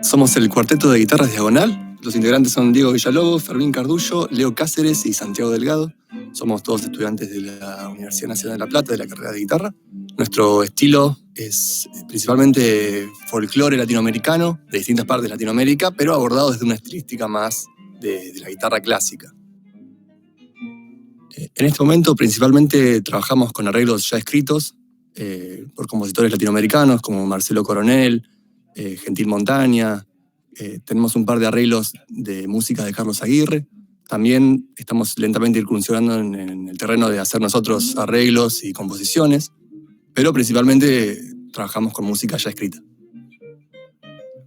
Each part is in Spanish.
Somos el Cuarteto de Guitarras Diagonal. Los integrantes son Diego Villalobos, Fermín Cardullo, Leo Cáceres y Santiago Delgado. Somos todos estudiantes de la Universidad Nacional de La Plata, de la carrera de guitarra. Nuestro estilo es principalmente folclore latinoamericano, de distintas partes de Latinoamérica, pero abordado desde una estilística más de la guitarra clásica. En este momento principalmente trabajamos con arreglos ya escritos por compositores latinoamericanos como Marcelo Coronel, Gentil Montaña. Tenemos un par de arreglos de música de Carlos Aguirre. También estamos lentamente incursionando en el terreno de hacer nosotros arreglos y composiciones, pero principalmente trabajamos con música ya escrita.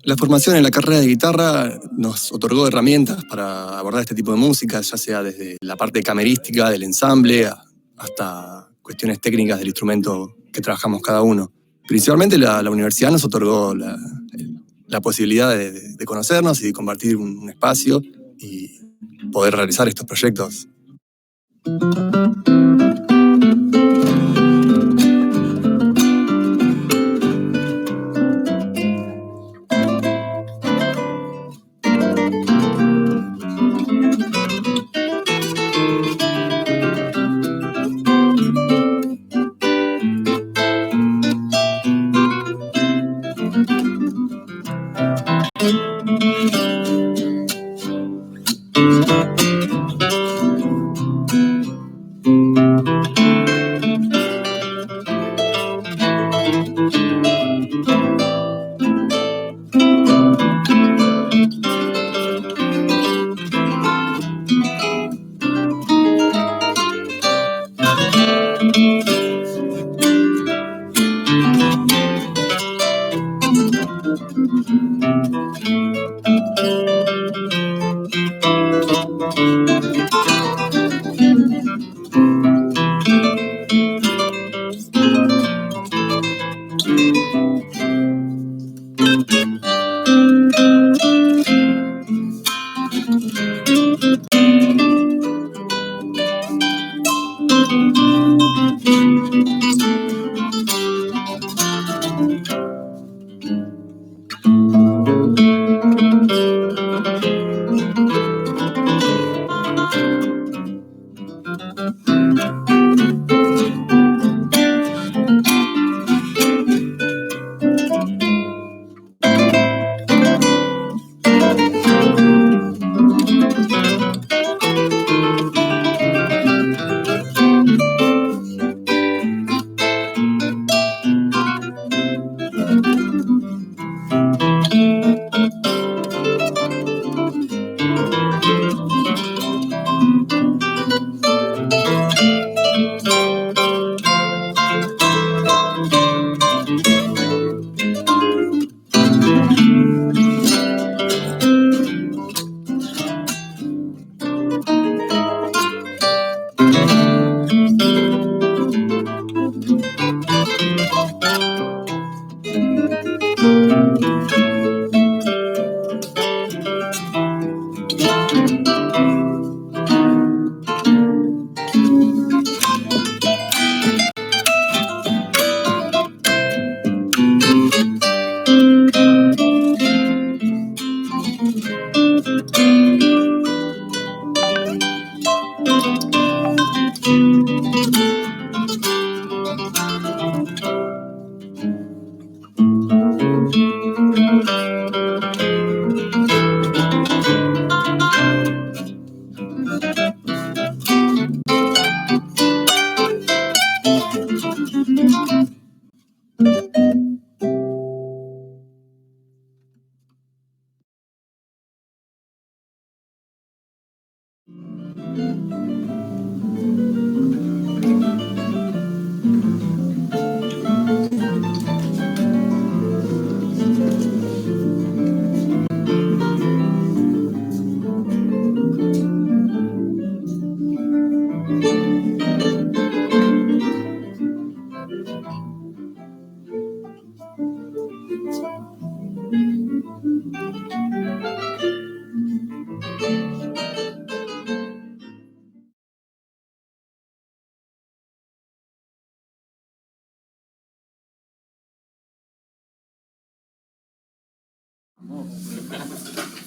La formación en la carrera de guitarra nos otorgó herramientas para abordar este tipo de música, ya sea desde la parte camerística del ensamble hasta cuestiones técnicas del instrumento que trabajamos cada uno. Principalmente la universidad nos otorgó la posibilidad de conocernos y de compartir un espacio y poder realizar estos proyectos.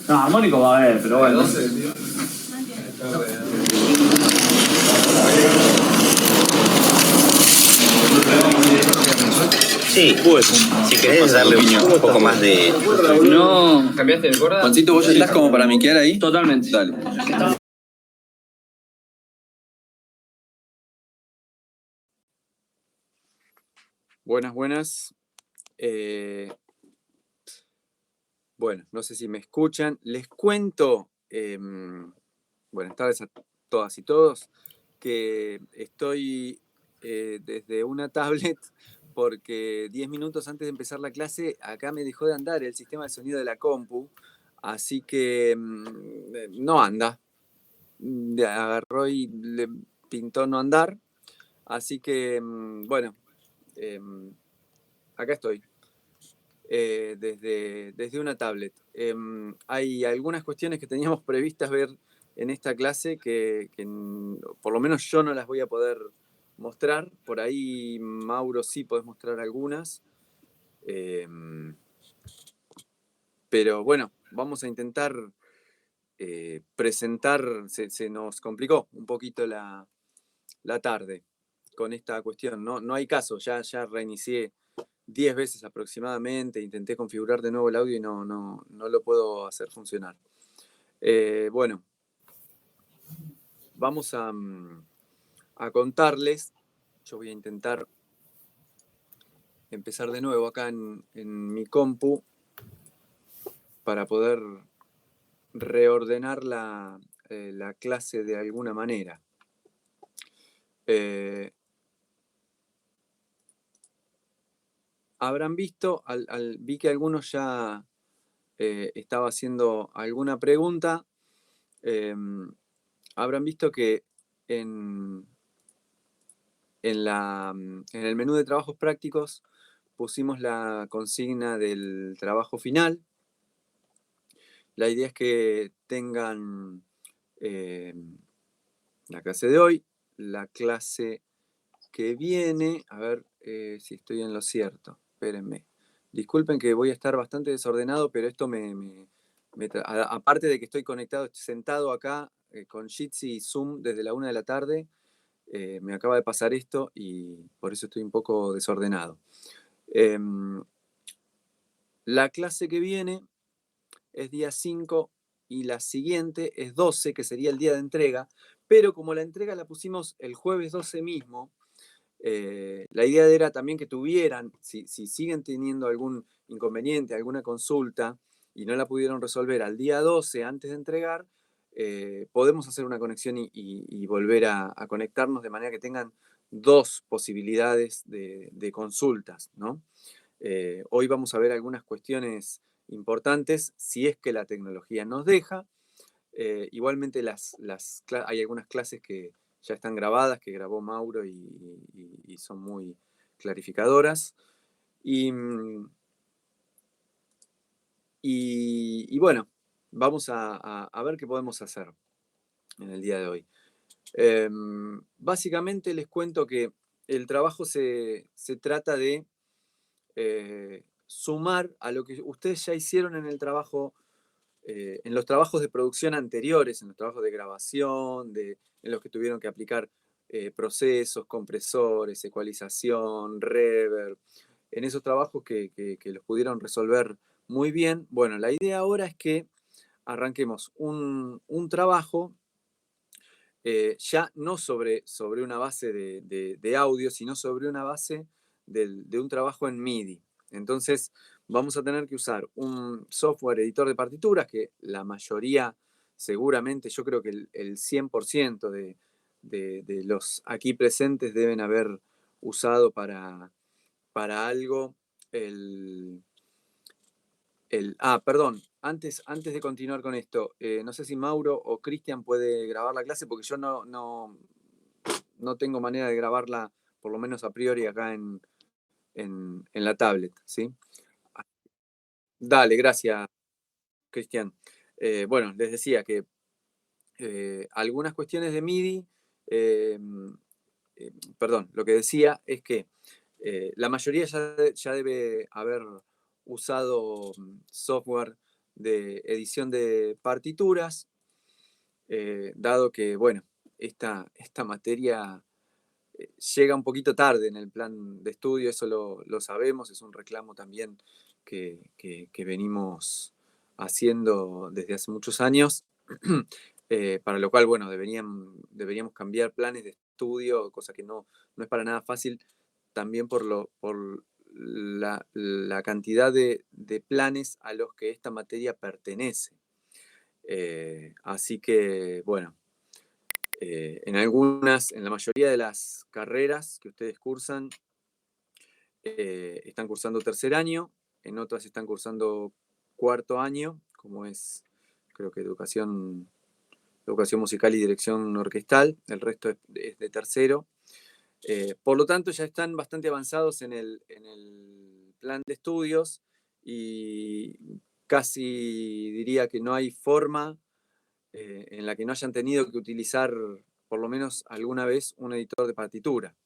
No, armónico va a haber, pero bueno. Sí, pues, si querés darle un poco más de... No, ¿cambiaste de cuerda? Juancito, ¿vos ya estás como para miquear ahí? Totalmente. Dale. Buenas, buenas. Bueno, no sé si me escuchan. Les cuento, buenas tardes a todas y todos, que estoy desde una tablet porque 10 minutos antes de empezar la clase acá me dejó de andar el sistema de sonido de la compu, así que no anda. Agarró y le pintó no andar, así que bueno, acá estoy. Desde una tablet. Hay algunas cuestiones que teníamos previstas ver en esta clase que por lo menos yo no las voy a poder mostrar. Por ahí, Mauro, sí podés mostrar algunas. Pero bueno, vamos a intentar presentar. Se nos complicó un poquito la tarde con esta cuestión. No hay caso, ya reinicié 10 veces aproximadamente, intenté configurar de nuevo el audio y no lo puedo hacer funcionar. Bueno, vamos a contarles. Yo voy a intentar empezar de nuevo acá en mi compu para poder reordenar la clase de alguna manera. Habrán visto, vi que algunos ya estaba haciendo alguna pregunta. Habrán visto que en el menú de trabajos prácticos pusimos la consigna del trabajo final. La idea es que tengan la clase de hoy, la clase que viene, a ver si estoy en lo cierto, espérenme. Disculpen que voy a estar bastante desordenado, pero esto aparte de que estoy conectado, estoy sentado acá con Jitsi y Zoom desde la 1 de la tarde, me acaba de pasar esto y por eso estoy un poco desordenado. La clase que viene es día 5 y la siguiente es 12, que sería el día de entrega, pero como la entrega la pusimos el jueves 12 mismo, la idea era también que tuvieran, si siguen teniendo algún inconveniente, alguna consulta y no la pudieron resolver al día 12 antes de entregar, podemos hacer una conexión y volver a conectarnos de manera que tengan dos posibilidades de consultas, ¿no? Hoy vamos a ver algunas cuestiones importantes, si es que la tecnología nos deja. Igualmente hay algunas clases que ya están grabadas, que grabó Mauro y son muy clarificadoras. Y bueno, vamos a ver qué podemos hacer en el día de hoy. Básicamente les cuento que el trabajo se trata de sumar a lo que ustedes ya hicieron en el trabajo, en los trabajos de producción anteriores, en los trabajos de grabación, en los que tuvieron que aplicar procesos, compresores, ecualización, reverb, en esos trabajos que los pudieron resolver muy bien. Bueno, la idea ahora es que arranquemos un trabajo ya no sobre una base de audio, sino sobre una base de un trabajo en MIDI. Entonces, vamos a tener que usar un software editor de partituras que la mayoría, seguramente, yo creo que el 100% de los aquí presentes deben haber usado para algo perdón, antes de continuar con esto, no sé si Mauro o Cristian puede grabar la clase porque yo no tengo manera de grabarla, por lo menos a priori, acá en la tablet, ¿sí? Dale, gracias, Cristian. Bueno, les decía que algunas cuestiones de MIDI, perdón, lo que decía es que la mayoría ya debe haber usado software de edición de partituras, dado que, bueno, esta materia llega un poquito tarde en el plan de estudio, eso lo sabemos, es un reclamo también que venimos haciendo desde hace muchos años, para lo cual, bueno, deberíamos cambiar planes de estudio, cosa que no es para nada fácil, también por la cantidad de planes a los que esta materia pertenece. Así que, bueno, en la mayoría de las carreras que ustedes cursan, están cursando tercer año, en otras están cursando cuarto año, como es, creo que educación musical y dirección orquestal, el resto es de tercero. Por lo tanto, ya están bastante avanzados en el plan de estudios y casi diría que no hay forma en la que no hayan tenido que utilizar por lo menos alguna vez un editor de partitura.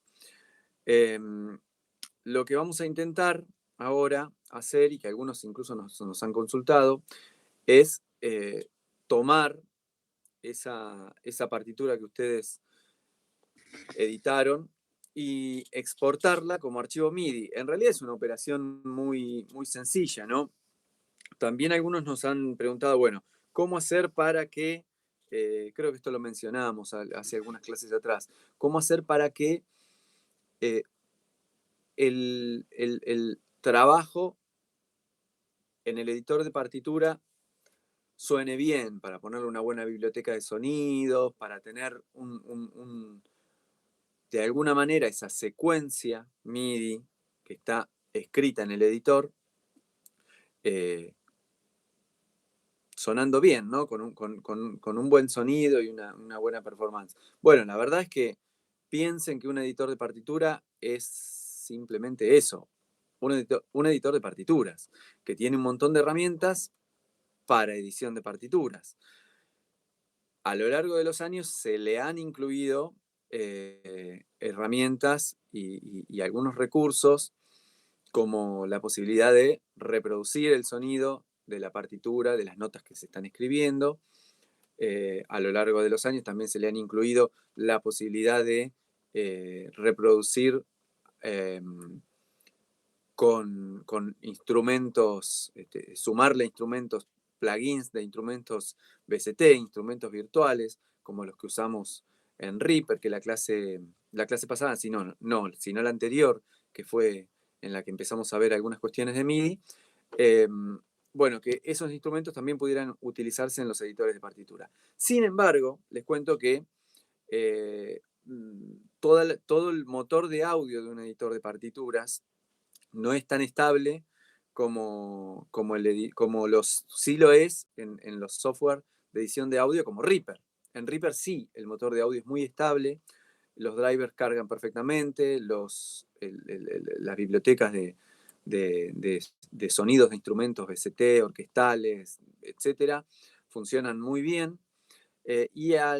Lo que vamos a intentar ahora hacer, y que algunos incluso nos han consultado, es tomar esa partitura que ustedes editaron y exportarla como archivo MIDI. En realidad es una operación muy, muy sencilla, ¿no? También algunos nos han preguntado, bueno, ¿cómo hacer para que, creo que esto lo mencionábamos hace algunas clases atrás, cómo hacer para que el trabajo en el editor de partitura suene bien, para ponerle una buena biblioteca de sonidos, para tener de alguna manera esa secuencia MIDI que está escrita en el editor, sonando bien, ¿no? Con un buen sonido y una buena performance. Bueno, la verdad es que piensen que un editor de partitura es simplemente eso, un editor de partituras, que tiene un montón de herramientas para edición de partituras. A lo largo de los años se le han incluido herramientas y algunos recursos, como la posibilidad de reproducir el sonido de la partitura, de las notas que se están escribiendo. A lo largo de los años también se le han incluido la posibilidad de reproducir con instrumentos, sumarle instrumentos, plugins de instrumentos VST, instrumentos virtuales, como los que usamos en Reaper, que la clase pasada, sino la anterior, que fue en la que empezamos a ver algunas cuestiones de MIDI. Bueno, que esos instrumentos también pudieran utilizarse en los editores de partitura. Sin embargo, les cuento que todo el motor de audio de un editor de partituras no es tan estable como sí lo es en los software de edición de audio como Reaper. En Reaper sí, el motor de audio es muy estable, los drivers cargan perfectamente, los las bibliotecas de sonidos de instrumentos VST, orquestales, etcétera, funcionan muy bien. Y a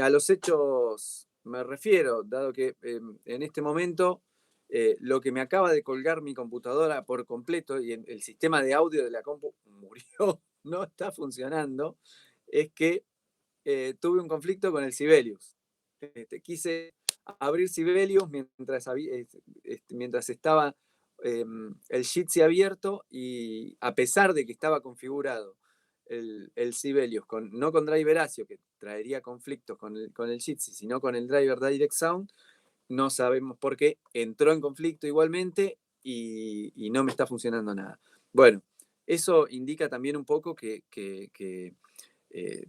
los hechos me refiero, dado que en este momento lo que me acaba de colgar mi computadora por completo y el sistema de audio de la compu murió, no está funcionando, es que tuve un conflicto con el Sibelius. Quise abrir Sibelius mientras estaba el Jitsi abierto, y a pesar de que estaba configurado el Sibelius, no con driver ASIO, que traería conflictos con el Jitsi, sino con el driver Direct Sound, no sabemos por qué, entró en conflicto igualmente y no me está funcionando nada. Bueno, eso indica también un poco que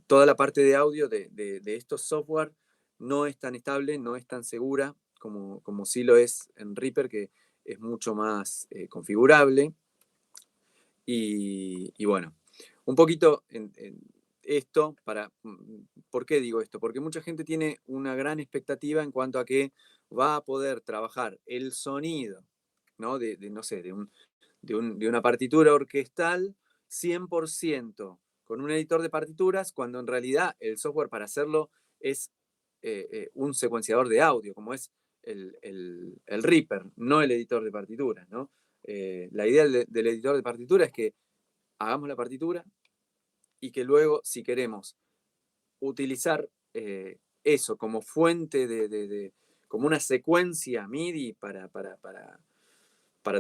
toda la parte de audio de estos software no es tan estable, no es tan segura como sí lo es en Reaper, que es mucho más configurable. Y bueno, un poquito en esto, ¿por qué digo esto? Porque mucha gente tiene una gran expectativa en cuanto a que va a poder trabajar el sonido, ¿no? No sé, de una partitura orquestal 100% con un editor de partituras, cuando en realidad el software para hacerlo es un secuenciador de audio, como es el Reaper, no el editor de partituras, ¿no? La idea del editor de partitura es que hagamos la partitura y que luego, si queremos utilizar eso como fuente como una secuencia MIDI para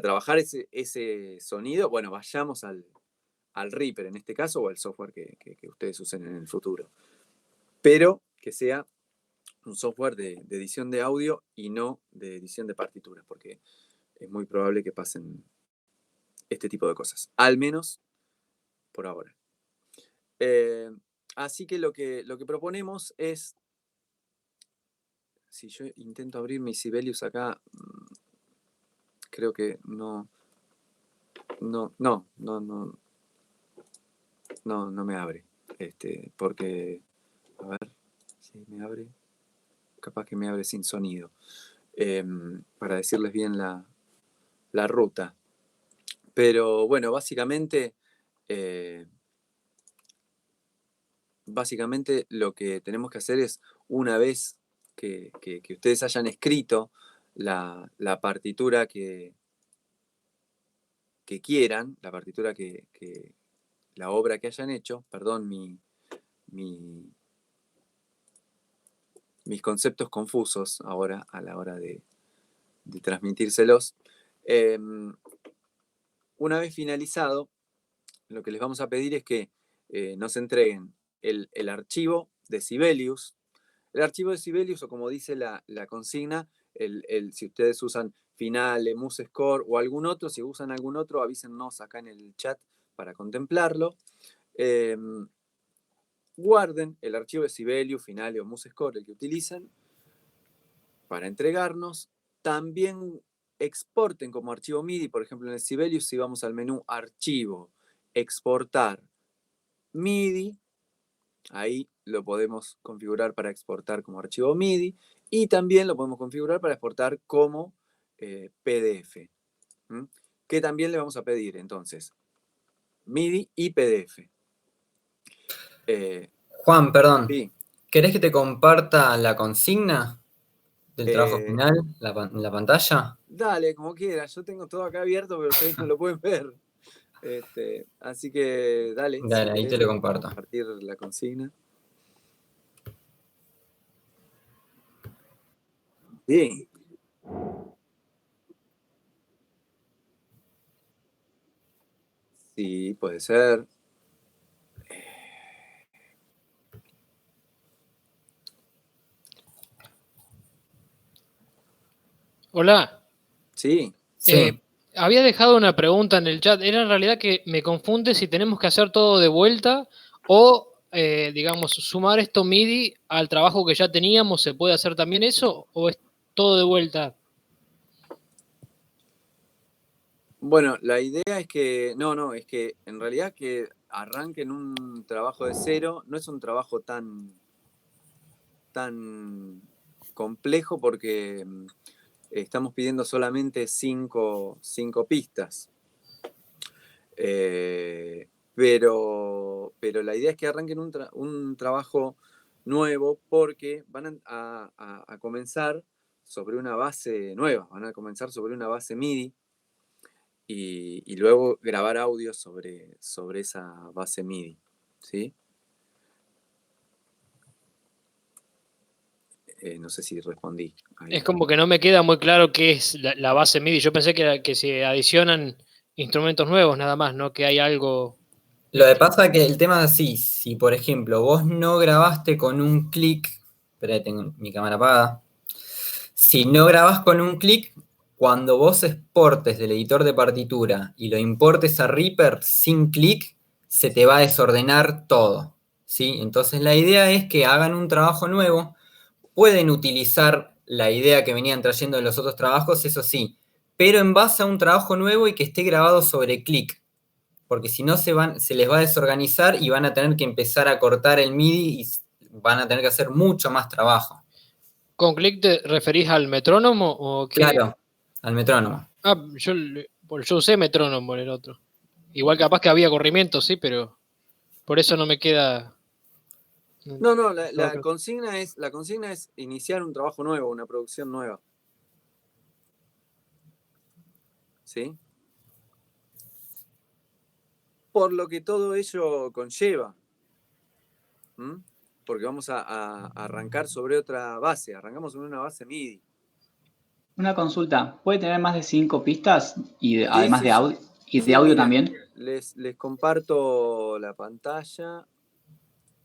trabajar ese sonido, bueno, vayamos al Reaper en este caso, o al software que ustedes usen en el futuro. Pero que sea un software de edición de audio y no de edición de partituras, porque es muy probable que pasen este tipo de cosas. Al menos por ahora. Así que lo que proponemos es, si yo intento abrir mi Sibelius acá, creo que no me abre. Porque, a ver si me abre. Capaz que me abre sin sonido. Para decirles bien la ruta. Pero bueno, básicamente lo que tenemos que hacer es, una vez que ustedes hayan escrito la partitura que quieran, la partitura la obra que hayan hecho, perdón mis conceptos confusos ahora a la hora de transmitírselos. Una vez finalizado, lo que les vamos a pedir es que nos entreguen el archivo de Sibelius. El archivo de Sibelius, o como dice la consigna, si ustedes usan Finale, MuseScore o algún otro, si usan algún otro, avísennos acá en el chat para contemplarlo. Guarden el archivo de Sibelius, Finale o MuseScore, el que utilicen, para entregarnos. También exporten como archivo MIDI, por ejemplo en el Sibelius, si vamos al menú Archivo, Exportar MIDI, ahí lo podemos configurar para exportar como archivo MIDI, y también lo podemos configurar para exportar como PDF. Que también le vamos a pedir entonces MIDI y PDF. Juan, perdón. Sí. ¿Querés que te comparta la consigna del trabajo final, la pantalla? Dale, como quieras. Yo tengo todo acá abierto, pero ustedes no lo pueden ver. Así que dale. Dale, ahí te lo comparto. Compartir la consigna. Sí. Sí, puede ser. Hola. Sí. Sí. Había dejado una pregunta en el chat. Era en realidad que me confunde si tenemos que hacer todo de vuelta o, digamos, sumar esto MIDI al trabajo que ya teníamos. ¿Se puede hacer también eso o es todo de vuelta? Bueno, la idea es que, es que en realidad que arranquen un trabajo de cero no es un trabajo tan complejo, porque estamos pidiendo solamente 5 pistas. Pero la idea es que arranquen un trabajo nuevo porque van a comenzar sobre una base nueva, van a comenzar sobre una base MIDI y luego grabar audio sobre esa base MIDI, ¿sí? No sé si respondí. Ahí. Es como que no me queda muy claro qué es la base MIDI. Yo pensé que se adicionan instrumentos nuevos nada más, ¿no? Que hay algo... Lo que pasa es que el tema es así, si por ejemplo vos no grabaste con un clic, espera, tengo mi cámara apagada, si no grabás con un clic, cuando vos exportes del editor de partitura y lo importes a Reaper sin clic, se te va a desordenar todo, ¿sí? Entonces la idea es que hagan un trabajo nuevo, pueden utilizar la idea que venían trayendo de los otros trabajos, eso sí, pero en base a un trabajo nuevo y que esté grabado sobre clic, porque si no se les va a desorganizar y van a tener que empezar a cortar el MIDI y van a tener que hacer mucho más trabajo. ¿Con clic te referís al metrónomo o qué? Claro, al metrónomo. Ah, yo usé metrónomo en el otro. Igual capaz que había corrimiento, sí, pero por eso no me queda... No, la consigna es iniciar un trabajo nuevo, una producción nueva. ¿Sí? Por lo que todo ello conlleva. Porque vamos a arrancar sobre otra base, arrancamos sobre una base MIDI. Una consulta, ¿puede tener más de 5 pistas y además sí, de audio, y sí, de audio mira, también? Les comparto la pantalla.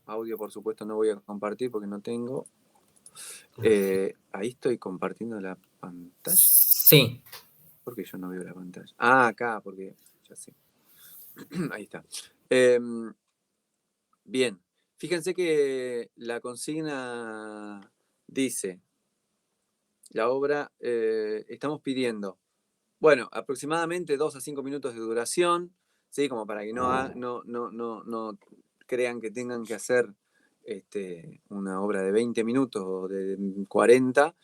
Audio, por supuesto, no voy a compartir porque no tengo. Ahí estoy compartiendo la pantalla. Sí. ¿Por qué yo no veo la pantalla? Ah, acá, porque ya sé. Ahí está. Bien. Fíjense que la consigna dice, la obra, estamos pidiendo, bueno, aproximadamente 2 a 5 minutos de duración, ¿sí? Como para que no crean que tengan que hacer una obra de 20 minutos o de 40,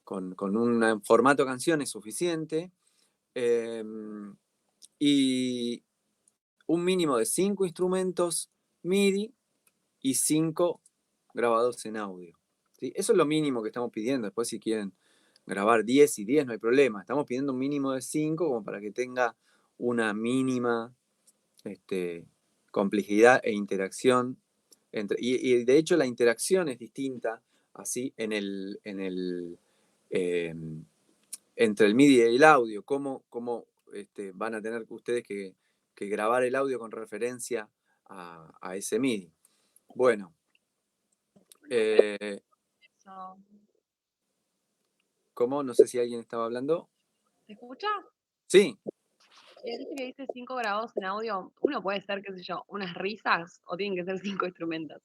con un formato canción es suficiente. Y un mínimo de 5 instrumentos MIDI y 5 grabados en audio. ¿Sí? Eso es lo mínimo que estamos pidiendo. Después, si quieren grabar 10 y 10, no hay problema. Estamos pidiendo un mínimo de 5 como para que tenga una mínima complejidad e interacción. Y de hecho, la interacción es distinta así entre el MIDI y el audio. Cómo van a tener ustedes que grabar el audio con referencia a ese MIDI. Bueno. ¿Cómo? No sé si alguien estaba hablando. ¿Se escucha? Sí. Dice que dice 5 grabados en audio. Uno puede ser, qué sé yo, unas risas o tienen que ser 5 instrumentos.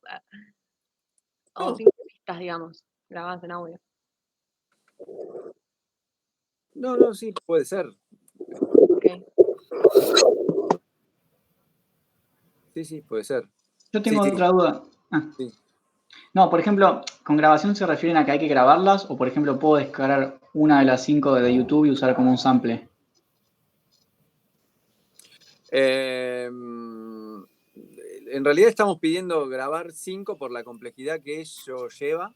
O 5 pistas, digamos, grabadas en audio. No, sí, puede ser. Okay. Sí, puede ser. Yo tengo otra duda. Sí. No, por ejemplo, ¿con grabación se refieren a que hay que grabarlas? O, por ejemplo, ¿puedo descargar una de las 5 de YouTube y usar como un sample? En realidad estamos pidiendo grabar 5 por la complejidad que ello lleva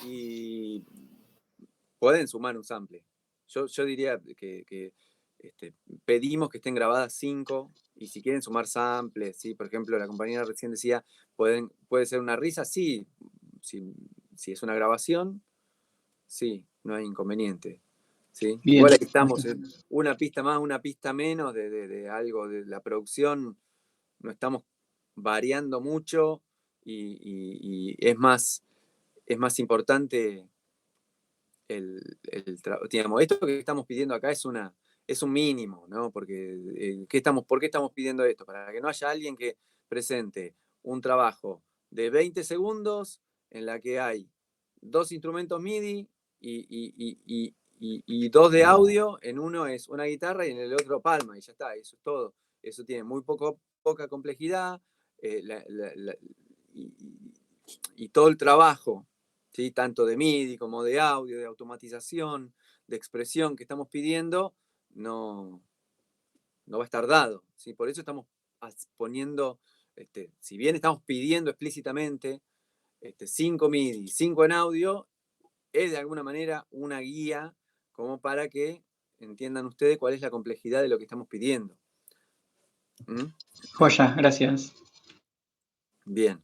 y pueden sumar un sample. Yo diría que pedimos que estén grabadas 5 y si quieren sumar samples, ¿sí? Por ejemplo, la compañera recién decía, puede ser una risa, sí, si es una grabación, sí, no hay inconveniente. ¿Sí? Igual aquí estamos en una pista más, una pista menos de algo de la producción, no estamos variando mucho y es más importante digamos, esto que estamos pidiendo acá es un mínimo, ¿no? Porque, ¿por qué estamos pidiendo esto? Para que no haya alguien que presente un trabajo de 20 segundos en la que hay 2 instrumentos MIDI y 2 de audio, en uno es una guitarra y en el otro palma, y ya está, eso es todo. Eso tiene muy poca complejidad, y todo el trabajo, ¿sí? Tanto de MIDI como de audio, de automatización, de expresión que estamos pidiendo no va a estar dado, ¿sí? Por eso estamos poniendo, si bien estamos pidiendo explícitamente 5 MIDI, 5 en audio, es de alguna manera una guía como para que entiendan ustedes cuál es la complejidad de lo que estamos pidiendo. ¿Mm? Joya, gracias. Bien.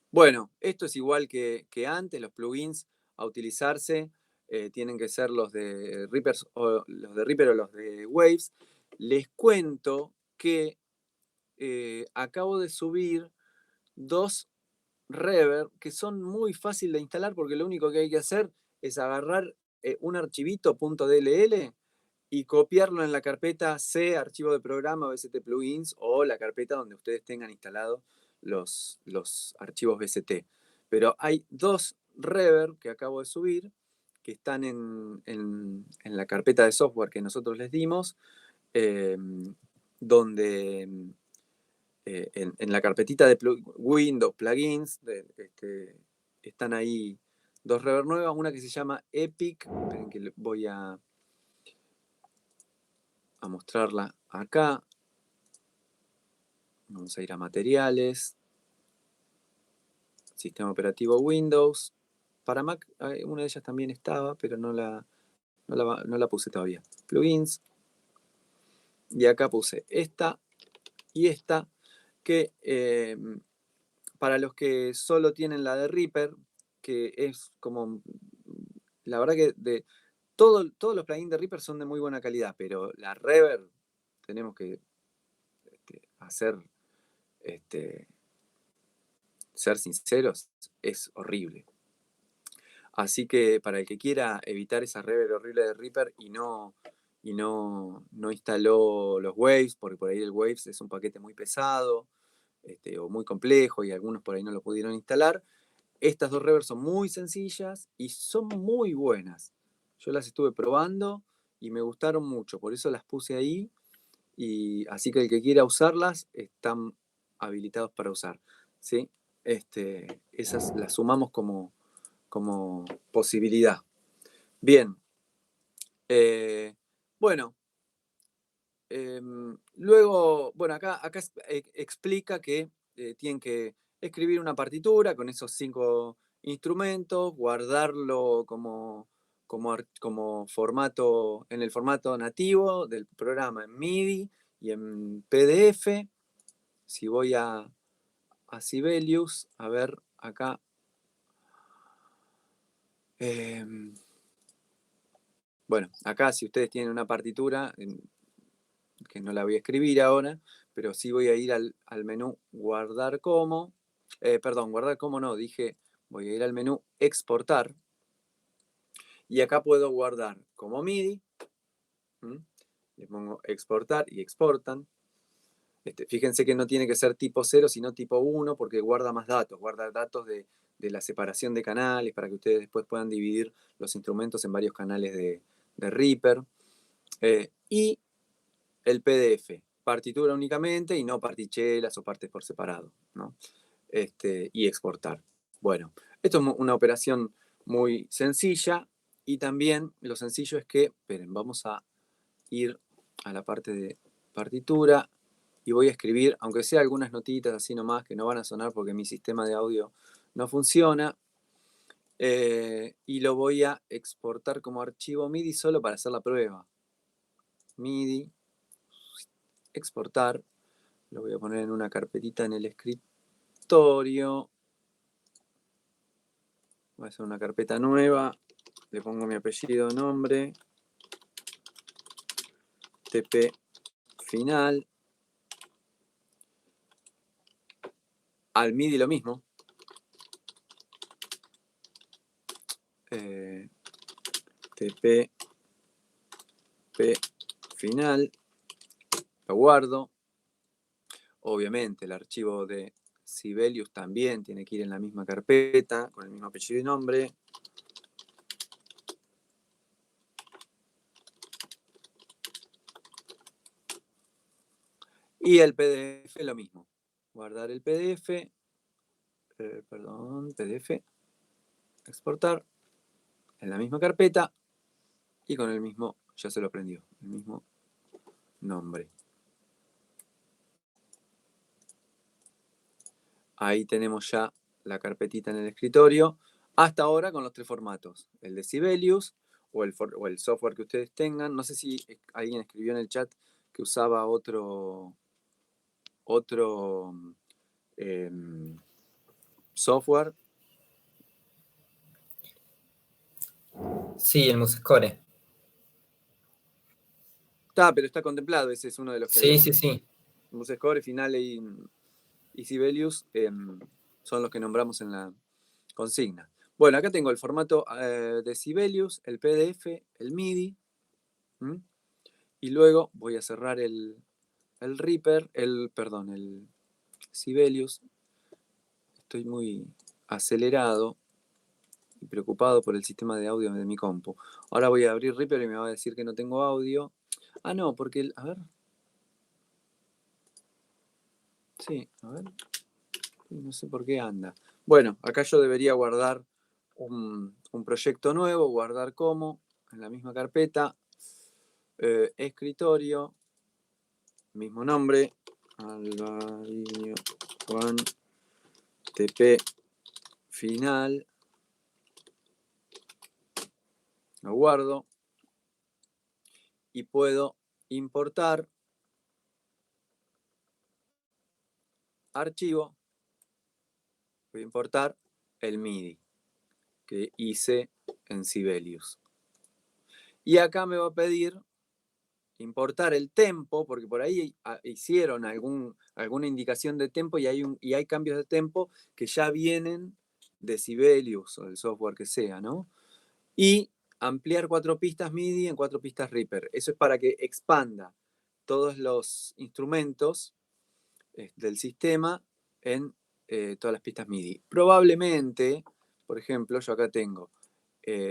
Bueno, esto es igual que antes, los plugins a utilizarse tienen que ser los de Reaper o los de Waves. Les cuento que acabo de subir 2 Reverb que son muy fáciles de instalar porque lo único que hay que hacer es agarrar un archivito .dll y copiarlo en la carpeta C, archivo de programa, BST plugins, o la carpeta donde ustedes tengan instalados los archivos BST. Pero hay 2 Reverb que acabo de subir que están en la carpeta de software que nosotros les dimos, donde en la carpetita de Windows Plugins están ahí 2 Reverb nuevas, una que se llama Epic, esperen que voy a mostrarla acá. Vamos a ir a materiales, sistema operativo Windows. Para Mac, una de ellas también estaba, pero no la puse todavía. Plugins. Y acá puse esta y esta, que para los que solo tienen la de Reaper, que es como, la verdad que todos los plugins de Reaper son de muy buena calidad, pero la Reverb tenemos que ser sinceros, es horrible. Así que para el que quiera evitar esa reverb horrible de Reaper y no instaló los Waves, porque por ahí el Waves es un paquete muy pesado o muy complejo y algunos por ahí no lo pudieron instalar, estas 2 reverbs son muy sencillas y son muy buenas. Yo las estuve probando y me gustaron mucho, por eso las puse ahí. Y así que el que quiera usarlas están habilitados para usar, ¿sí? Esas las sumamos como posibilidad. Bien. Bueno. Luego, bueno, acá explica que tienen que escribir una partitura con esos 5 instrumentos, guardarlo como formato, en el formato nativo del programa en MIDI y en PDF. Si voy a Sibelius, a ver acá. Bueno, acá si ustedes tienen una partitura, que no la voy a escribir ahora, pero sí voy a ir al menú guardar como, guardar como no, dije, voy a ir al menú exportar, y acá puedo guardar como MIDI, le pongo exportar y exportan. Fíjense que no tiene que ser tipo 0, sino tipo 1, porque guarda más datos, guarda datos de la separación de canales, para que ustedes después puedan dividir los instrumentos en varios canales de Reaper. Y el PDF, partitura únicamente y no partichelas o partes por separado, ¿no? Y exportar. Bueno, esto es una operación muy sencilla y también lo sencillo es que, esperen, vamos a ir a la parte de partitura y voy a escribir, aunque sea algunas notitas así nomás que no van a sonar porque mi sistema de audio no funciona, y lo voy a exportar como archivo MIDI solo para hacer la prueba. MIDI, exportar, lo voy a poner en una carpetita en el escritorio. Voy a hacer una carpeta nueva, le pongo mi apellido, nombre, TP final. Al MIDI lo mismo. TP P final. Lo guardo. Obviamente el archivo de Sibelius también tiene que ir en la misma carpeta, con el mismo apellido y nombre. Y el PDF lo mismo. Guardar el PDF. PDF. Exportar. en la misma carpeta y con el mismo, ya se lo aprendió, el mismo nombre. Ahí tenemos ya la carpetita en el escritorio, hasta ahora con los 3 formatos, el de Sibelius o el software que ustedes tengan. No sé si alguien escribió en el chat que usaba otro software. Sí, el Musescore. Pero está contemplado, ese es uno de los que Sí, habíamos. sí. Musescore, Finale y Sibelius son los que nombramos en la consigna. Bueno, acá tengo el formato de Sibelius, el PDF, el MIDI. Y luego voy a cerrar el Reaper, el Sibelius. Estoy muy acelerado y preocupado por el sistema de audio de mi compu. Ahora voy a abrir Reaper y me va a decir que no tengo audio. Ah, no, porque a ver. Sí, a ver. No sé por qué anda. Bueno, acá yo debería guardar un proyecto nuevo, guardar como, en la misma carpeta, escritorio, mismo nombre, Alvarinho Juan TP final, lo guardo y puedo importar archivo, voy a importar el MIDI que hice en Sibelius. Y acá me va a pedir importar el tempo, porque por ahí hicieron alguna indicación de tempo y hay cambios de tempo que ya vienen de Sibelius o del software que sea, ¿no? Y ampliar 4 pistas MIDI en 4 pistas Reaper. Eso es para que expanda todos los instrumentos del sistema en todas las pistas MIDI. Probablemente, por ejemplo, yo acá tengo, creo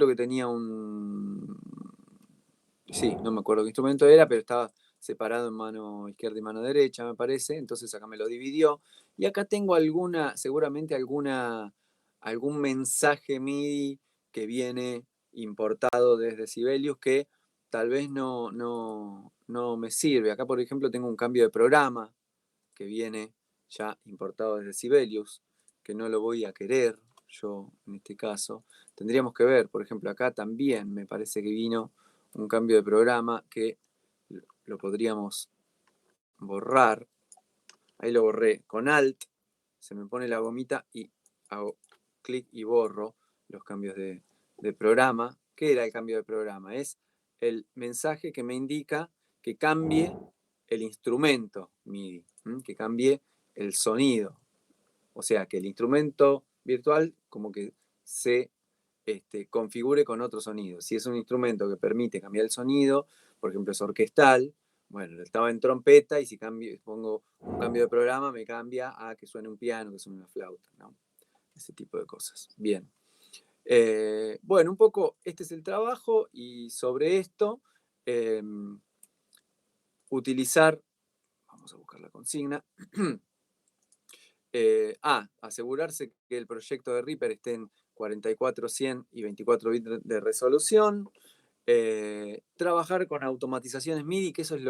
que tenía sí, no me acuerdo qué instrumento era, pero estaba separado en mano izquierda y mano derecha, me parece, entonces acá me lo dividió. Y acá tengo seguramente algún mensaje MIDI que viene importado desde Sibelius que tal vez no me sirve. Acá, por ejemplo, tengo un cambio de programa que viene ya importado desde Sibelius, que no lo voy a querer yo en este caso. Tendríamos que ver, por ejemplo, acá también me parece que vino un cambio de programa que lo podríamos borrar. Ahí lo borré con Alt, se me pone la gomita y hago clic y borro los cambios de programa. ¿Qué era el cambio de programa? Es el mensaje que me indica que cambie el instrumento MIDI, que cambie el sonido. O sea, que el instrumento virtual como que se configure con otro sonido. Si es un instrumento que permite cambiar el sonido, por ejemplo, es orquestal, bueno, estaba en trompeta y si pongo un cambio de programa, me cambia a que suene un piano, que suene una flauta, ¿no? Ese tipo de cosas. Bien. Bueno, un poco este es el trabajo y sobre esto utilizar, vamos a buscar la consigna, asegurarse que el proyecto de Reaper esté en 44.100 y 24 bits de resolución, trabajar con automatizaciones MIDI, que eso es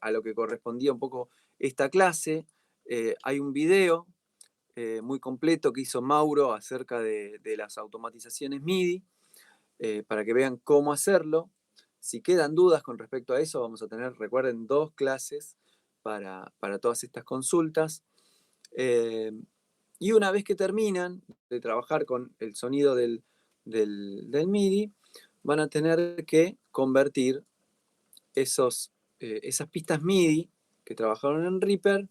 a lo que correspondía un poco esta clase. Hay un video muy completo que hizo Mauro acerca de las automatizaciones MIDI, para que vean cómo hacerlo. Si quedan dudas con respecto a eso, vamos a tener, recuerden, 2 clases para todas estas consultas. Y una vez que terminan de trabajar con el sonido del MIDI, van a tener que convertir esas pistas MIDI que trabajaron en Reaper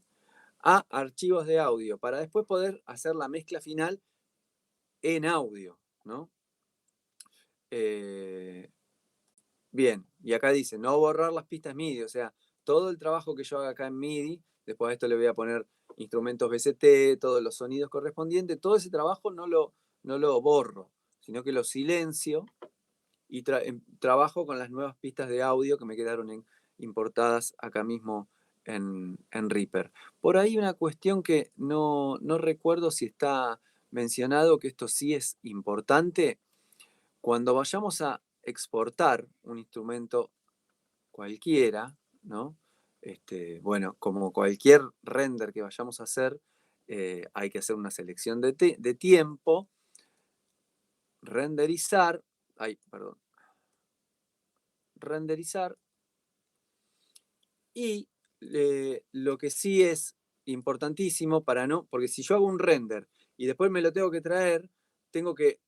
a archivos de audio para después poder hacer la mezcla final en audio, ¿no? Bien, y acá dice, no borrar las pistas MIDI, o sea, todo el trabajo que yo haga acá en MIDI, después a esto le voy a poner instrumentos VST, todos los sonidos correspondientes, todo ese trabajo no lo borro, sino que lo silencio y trabajo con las nuevas pistas de audio que me quedaron importadas acá mismo en Reaper. Por ahí una cuestión que no recuerdo si está mencionado que esto sí es importante. Cuando vayamos a exportar un instrumento cualquiera, ¿no? Bueno, como cualquier render que vayamos a hacer, hay que hacer una selección de tiempo, renderizar, renderizar, y lo que sí es importantísimo porque si yo hago un render y después me lo tengo que traer, tengo que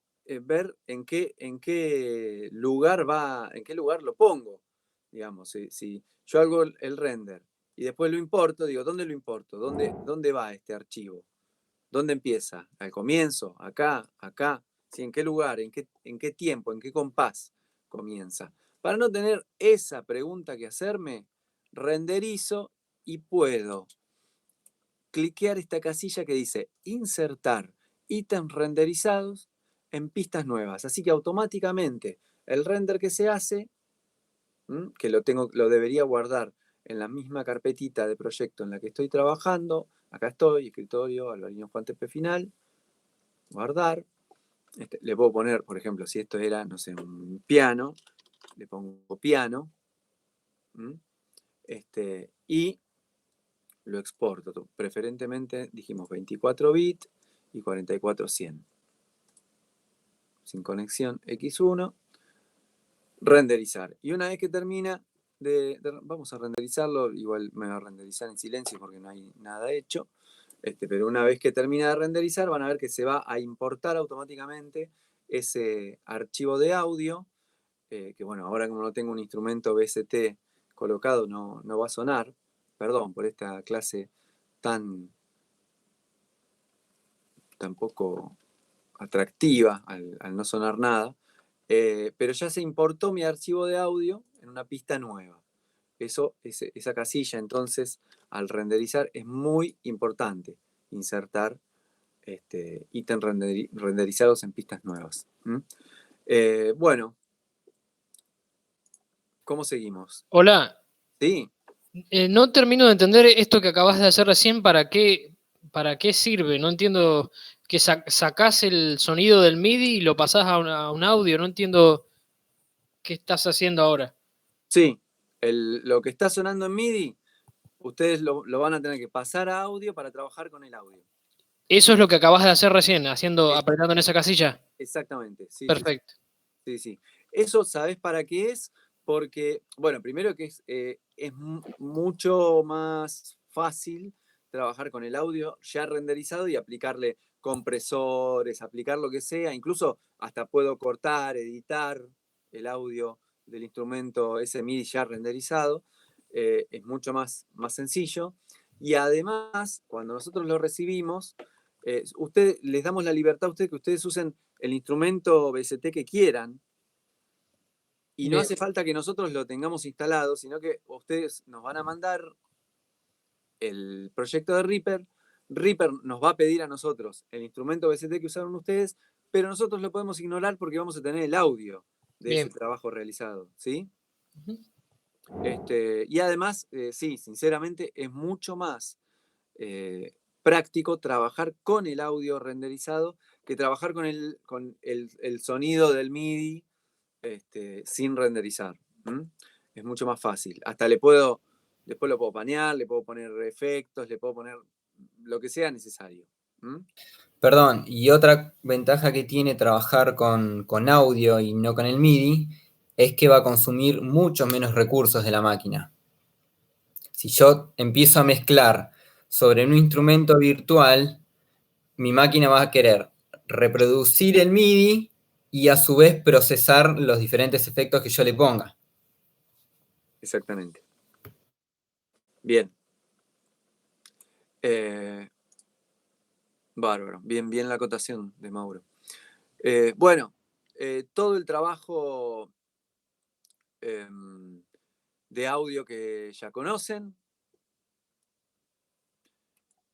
ver en qué lugar lo pongo. Digamos, si yo hago el render y después lo importo, digo, ¿dónde lo importo? ¿Dónde va este archivo? ¿Dónde empieza? ¿Al comienzo? ¿Acá? ¿Acá? ¿Sí? ¿En qué lugar? ¿En qué tiempo? ¿En qué compás comienza? Para no tener esa pregunta que hacerme, renderizo y puedo cliquear esta casilla que dice insertar ítems renderizados en pistas nuevas. Así que automáticamente el render que se hace, que lo debería guardar en la misma carpetita de proyecto en la que estoy trabajando. Acá estoy, escritorio, Alvarino Juan Tepe final, guardar. Le puedo poner, por ejemplo, si esto era, no sé, un piano, le pongo piano, y lo exporto. Preferentemente, dijimos 24 bits y 4400. Sin conexión X1. Renderizar. Y una vez que termina vamos a renderizarlo, igual me va a renderizar en silencio porque no hay nada hecho. Pero una vez que termina de renderizar, van a ver que se va a importar automáticamente ese archivo de audio, que bueno, ahora como no tengo un instrumento VST colocado, no va a sonar. Perdón por esta clase tan poco atractiva al no sonar nada, pero ya se importó mi archivo de audio en una pista nueva. Esa casilla, entonces, al renderizar es muy importante, insertar ítems renderizados en pistas nuevas. Bueno, ¿cómo seguimos? Hola. Sí. No termino de entender esto que acabas de hacer recién, ¿para qué sirve? No entiendo que sacás el sonido del MIDI y lo pasás a un audio, no entiendo qué estás haciendo ahora. Sí, lo que está sonando en MIDI, ustedes lo van a tener que pasar a audio para trabajar con el audio. Eso es lo que acabas de hacer recién, apretando en esa casilla. Exactamente, sí. Perfecto. Sí. Eso, ¿sabés para qué es? Porque, bueno, primero que es mucho más fácil trabajar con el audio ya renderizado y aplicarle compresores, aplicar lo que sea. Incluso hasta puedo cortar, editar el audio del instrumento ese MIDI ya renderizado. Es mucho más sencillo. Y además, cuando nosotros lo recibimos, les damos la libertad a ustedes que ustedes usen el instrumento VST que quieran, y no hace falta que nosotros lo tengamos instalado, sino que ustedes nos van a mandar el proyecto de Reaper. Reaper nos va a pedir a nosotros el instrumento VST que usaron ustedes, pero nosotros lo podemos ignorar porque vamos a tener el audio de ese trabajo realizado, ¿sí? Y además, sí, sinceramente, es mucho más práctico trabajar con el audio renderizado que trabajar con el sonido del MIDI sin renderizar. Es mucho más fácil. Hasta después lo puedo panear, le puedo poner efectos, le puedo poner lo que sea necesario. Perdón, y otra ventaja que tiene trabajar con audio y no con el MIDI es que va a consumir muchos menos recursos de la máquina. Si yo empiezo a mezclar sobre un instrumento virtual, mi máquina va a querer reproducir el MIDI y a su vez procesar los diferentes efectos que yo le ponga. Exactamente. Bien. Bárbaro. Bien la acotación de Mauro. Bueno, todo el trabajo de audio que ya conocen.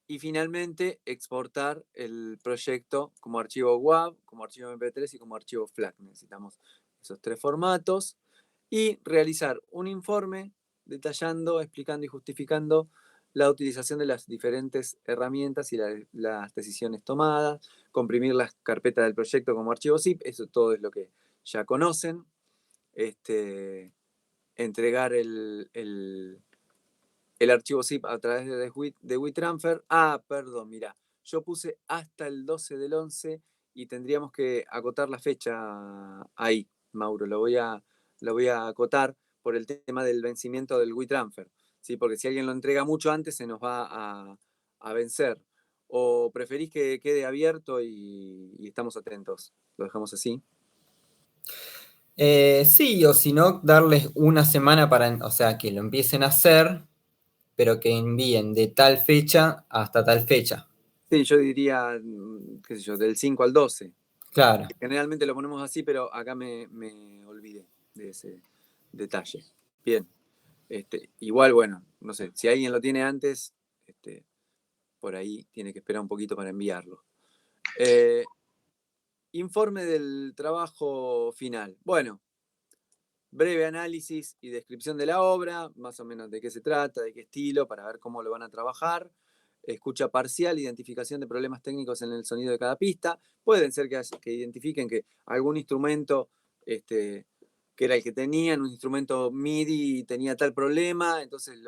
Y finalmente, exportar el proyecto como archivo WAV, como archivo MP3 y como archivo FLAC. Necesitamos esos tres formatos. Y realizar un informe detallando, explicando y justificando la utilización de las diferentes herramientas y las decisiones tomadas, comprimir las carpetas del proyecto como archivo zip, eso todo es lo que ya conocen. Entregar el archivo zip a través de WeTransfer. Perdón, mira, yo puse hasta el 12 del 11 y tendríamos que acotar la fecha ahí, Mauro. Lo voy a acotar por el tema del vencimiento del WeTransfer, ¿sí? Porque si alguien lo entrega mucho antes se nos va a vencer. ¿O preferís que quede abierto y estamos atentos? ¿Lo dejamos así? Sí, o si no, darles una semana o sea, que lo empiecen a hacer, pero que envíen de tal fecha hasta tal fecha. Sí, yo diría, qué sé yo, del 5 al 12. Claro. Generalmente lo ponemos así, pero acá me olvidé de ese detalle. Bien. Igual, bueno, no sé, si alguien lo tiene antes, por ahí tiene que esperar un poquito para enviarlo. Informe del trabajo final. Bueno, breve análisis y descripción de la obra, más o menos de qué se trata, de qué estilo, para ver cómo lo van a trabajar. Escucha parcial, identificación de problemas técnicos en el sonido de cada pista. Pueden ser que identifiquen que algún instrumento que era el que tenían, un instrumento MIDI tenía tal problema, entonces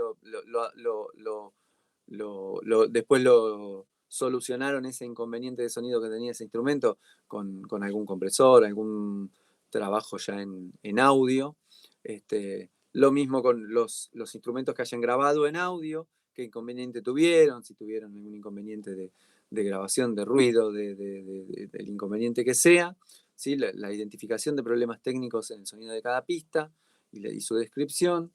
después lo solucionaron ese inconveniente de sonido que tenía ese instrumento con algún compresor, algún trabajo ya en audio. Lo mismo con los instrumentos que hayan grabado en audio, qué inconveniente tuvieron, si tuvieron algún inconveniente de grabación, de ruido, del inconveniente que sea, ¿sí? La identificación de problemas técnicos en el sonido de cada pista y su descripción,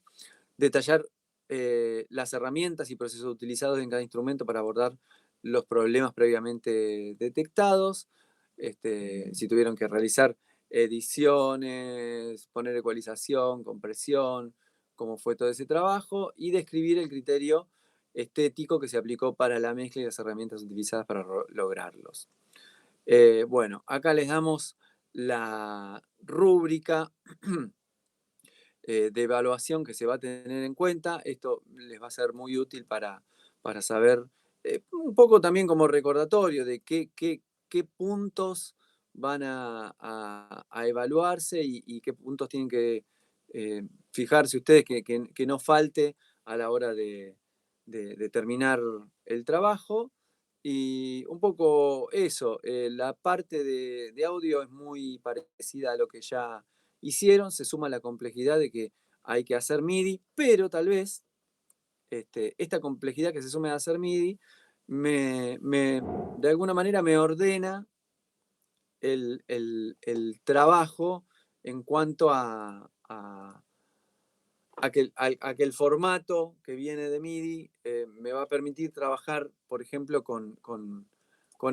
detallar las herramientas y procesos utilizados en cada instrumento para abordar los problemas previamente detectados, si tuvieron que realizar ediciones, poner ecualización, compresión, cómo fue todo ese trabajo, y describir el criterio estético que se aplicó para la mezcla y las herramientas utilizadas para lograrlos. Bueno, acá les damos la rúbrica de evaluación que se va a tener en cuenta. Esto les va a ser muy útil para saber, un poco también como recordatorio de qué puntos van a evaluarse y qué puntos tienen que fijarse ustedes que no falte a la hora de terminar el trabajo. Y un poco eso, la parte de audio es muy parecida a lo que ya hicieron, se suma la complejidad de que hay que hacer MIDI, pero tal vez esta complejidad que se sume a hacer MIDI de alguna manera me ordena el trabajo en cuanto a que el formato que viene de MIDI me va a permitir trabajar, por ejemplo, con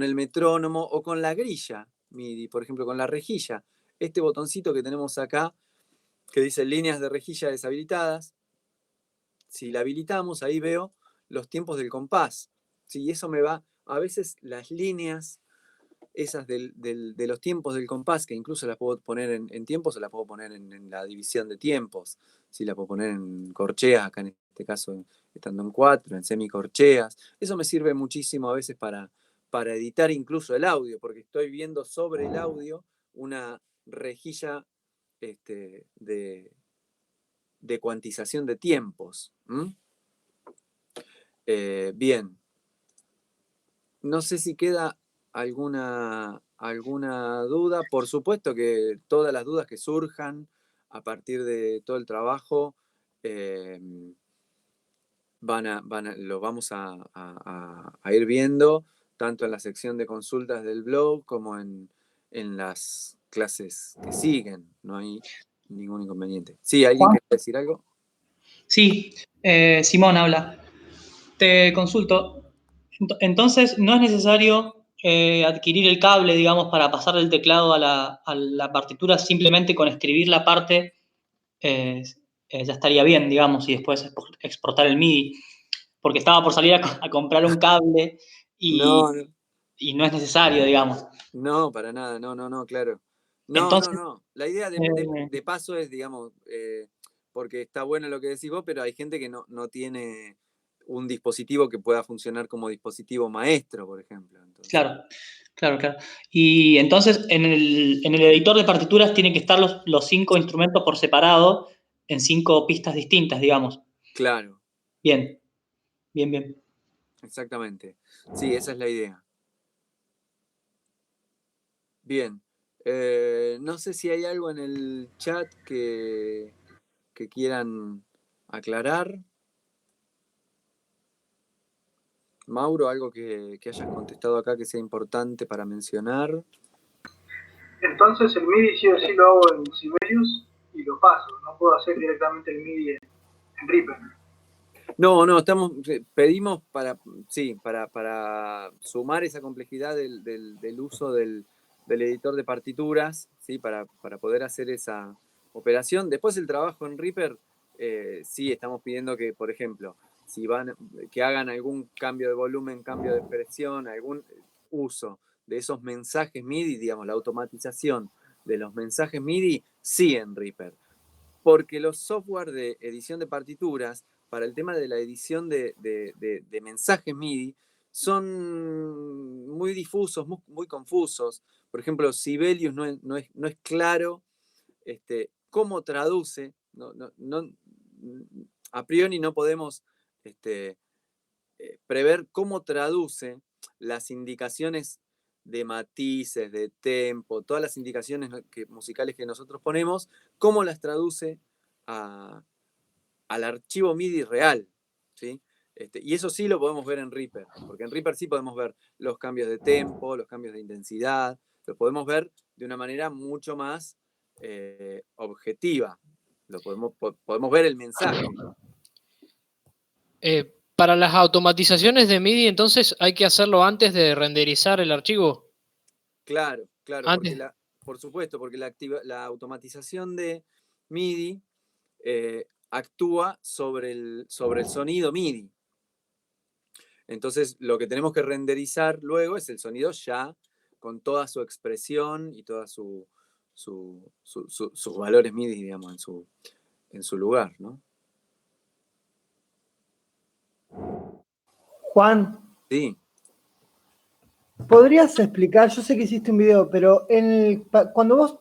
el metrónomo o con la grilla MIDI, por ejemplo, con la rejilla. Este botoncito que tenemos acá, que dice líneas de rejilla deshabilitadas, si la habilitamos, ahí veo los tiempos del compás. ¿Sí? Eso me va, a veces las líneas esas de los tiempos del compás, que incluso las puedo poner en tiempos o las puedo poner en la división de tiempos. ¿Sí? La puedo poner en corcheas, acá en este caso estando en 4, en semicorcheas. Eso me sirve muchísimo a veces para editar incluso el audio, porque estoy viendo sobre el audio una rejilla de cuantización de tiempos. Bien. No sé si queda alguna duda. Por supuesto que todas las dudas que surjan a partir de todo el trabajo lo vamos a ir viendo, tanto en la sección de consultas del blog como en las clases que siguen. No hay ningún inconveniente. ¿Sí? ¿Alguien quiere decir algo? Sí, Simón habla. Te consulto. Entonces, ¿no es necesario adquirir el cable, digamos, para pasar del teclado a la partitura? Simplemente con escribir la parte ya estaría bien, digamos, y después exportar el MIDI. Porque estaba por salir a comprar un cable y no es necesario, digamos. No, para nada, no, claro. No. La idea de paso es, digamos, porque está bueno lo que decís vos, pero hay gente que no tiene un dispositivo que pueda funcionar como dispositivo maestro, por ejemplo. Entonces, Claro. Y entonces en el editor de partituras tienen que estar los 5 instrumentos por separado en 5 pistas distintas, digamos. claro, Bien. exactamente. Sí, esa es la idea. Bien. No sé si hay algo en el chat que quieran aclarar. Mauro, algo que hayas contestado acá que sea importante para mencionar. Entonces el MIDI sí o sí lo hago en Sibelius y lo paso. No puedo hacer directamente el MIDI en Reaper. No, pedimos para sumar esa complejidad del uso del editor de partituras, ¿sí? Para poder hacer esa operación. Después el trabajo en Reaper, sí estamos pidiendo que, por ejemplo, que hagan algún cambio de volumen, cambio de expresión, algún uso de esos mensajes MIDI, digamos, la automatización de los mensajes MIDI, sí en Reaper. Porque los software de edición de partituras, para el tema de la edición de mensajes MIDI, son muy difusos, muy confusos. Por ejemplo, Sibelius no es claro cómo traduce. A priori no podemos prever cómo traduce las indicaciones de matices, de tempo, todas las indicaciones musicales que nosotros ponemos, cómo las traduce al archivo MIDI real, ¿sí? Y eso sí lo podemos ver en Reaper, porque en Reaper sí podemos ver los cambios de tempo, los cambios de intensidad, lo podemos ver de una manera mucho más objetiva. Podemos ver el mensaje. Para las automatizaciones de MIDI, entonces, ¿hay que hacerlo antes de renderizar el archivo? Claro, por supuesto, porque la automatización de MIDI actúa sobre el sonido MIDI. Entonces, lo que tenemos que renderizar luego es el sonido ya con toda su expresión y todos sus valores MIDI, digamos, en su lugar, ¿no? Juan. Sí. ¿Podrías explicar? Yo sé que hiciste un video, pero cuando vos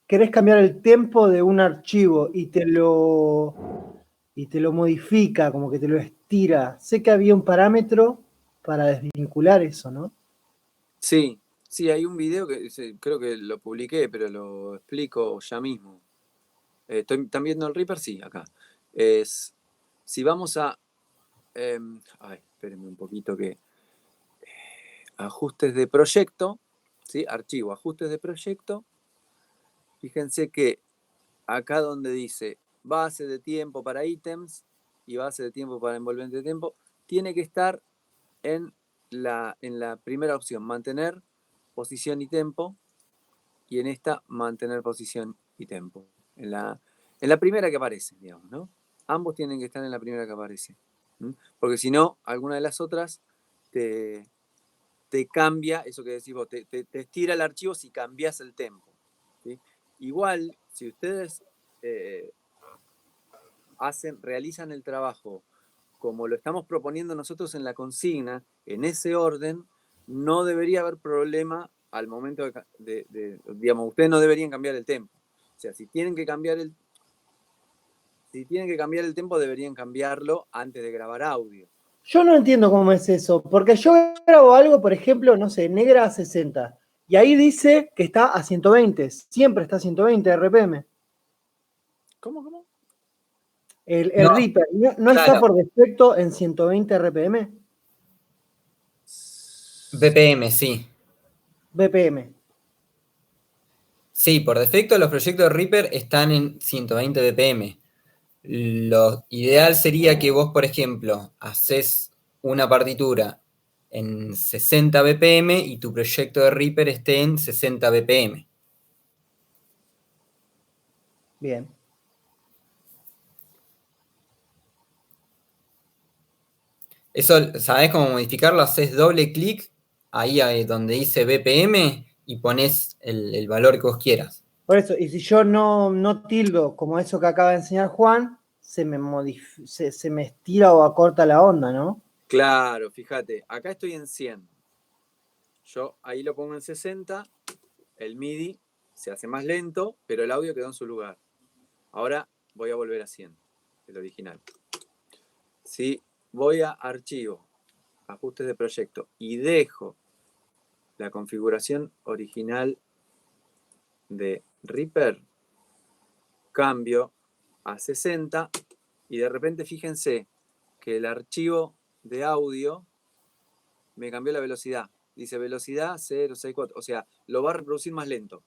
querés cambiar el tempo de un archivo y te lo modifica, como que te lo estira, sé que había un parámetro para desvincular eso, ¿no? Sí, hay un video que creo que lo publiqué, pero lo explico ya mismo. ¿Están viendo el Reaper? Sí, acá. Si vamos a... espérenme un poquito que... ajustes de proyecto, ¿sí? Archivo, ajustes de proyecto. Fíjense que acá donde dice base de tiempo para ítems y base de tiempo para envolvente de tiempo, tiene que estar en la primera opción, mantener posición y tempo, y en esta, mantener posición y tempo. En la primera que aparece, digamos, ¿no? Ambos tienen que estar en la primera que aparece. Porque si no, alguna de las otras te cambia, eso que decís vos, te estira el archivo si cambias el tempo, ¿sí? Igual, si ustedes realizan el trabajo como lo estamos proponiendo nosotros en la consigna, en ese orden, no debería haber problema al momento digamos, ustedes no deberían cambiar el tempo. O sea, si tienen que cambiar el tempo, deberían cambiarlo antes de grabar audio. Yo no entiendo cómo es eso, porque yo grabo algo, por ejemplo, no sé, negra a 60, y ahí dice que está a 120, siempre está a 120 RPM. ¿Cómo? El Reaper, ¿no está por defecto en 120 RPM? BPM, sí. BPM. Sí, por defecto los proyectos de Reaper están en 120 BPM. Lo ideal sería que vos, por ejemplo, haces una partitura en 60 BPM y tu proyecto de Reaper esté en 60 BPM. Bien. Eso, ¿sabés cómo modificarlo? Haces doble clic ahí donde dice BPM y pones el valor que vos quieras. Por eso, y si yo no tildo como eso que acaba de enseñar Juan, se me estira o acorta la onda, ¿no? Claro, fíjate, acá estoy en 100. Yo ahí lo pongo en 60, el MIDI se hace más lento, pero el audio quedó en su lugar. Ahora voy a volver a 100, el original. Si voy a archivo, ajustes de proyecto, y dejo la configuración original de Reaper, cambio a 60 y de repente fíjense que el archivo de audio me cambió la velocidad. Dice velocidad 064, o sea, lo va a reproducir más lento.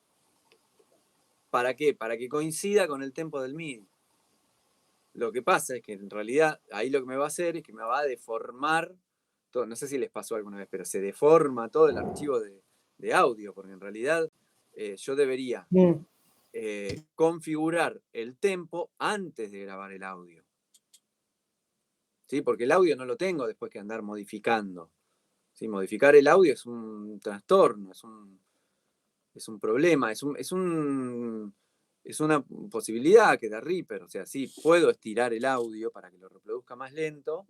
¿Para qué? Para que coincida con el tempo del MIDI. Lo que pasa es que en realidad ahí lo que me va a hacer es que me va a deformar todo. No sé si les pasó alguna vez, pero se deforma todo el archivo de audio, porque en realidad yo debería configurar el tempo antes de grabar el audio. ¿Sí? Porque el audio no lo tengo después que andar modificando. ¿Sí? Modificar el audio es un trastorno, es un problema, es una posibilidad que da Reaper. O sea, sí, puedo estirar el audio para que lo reproduzca más lento,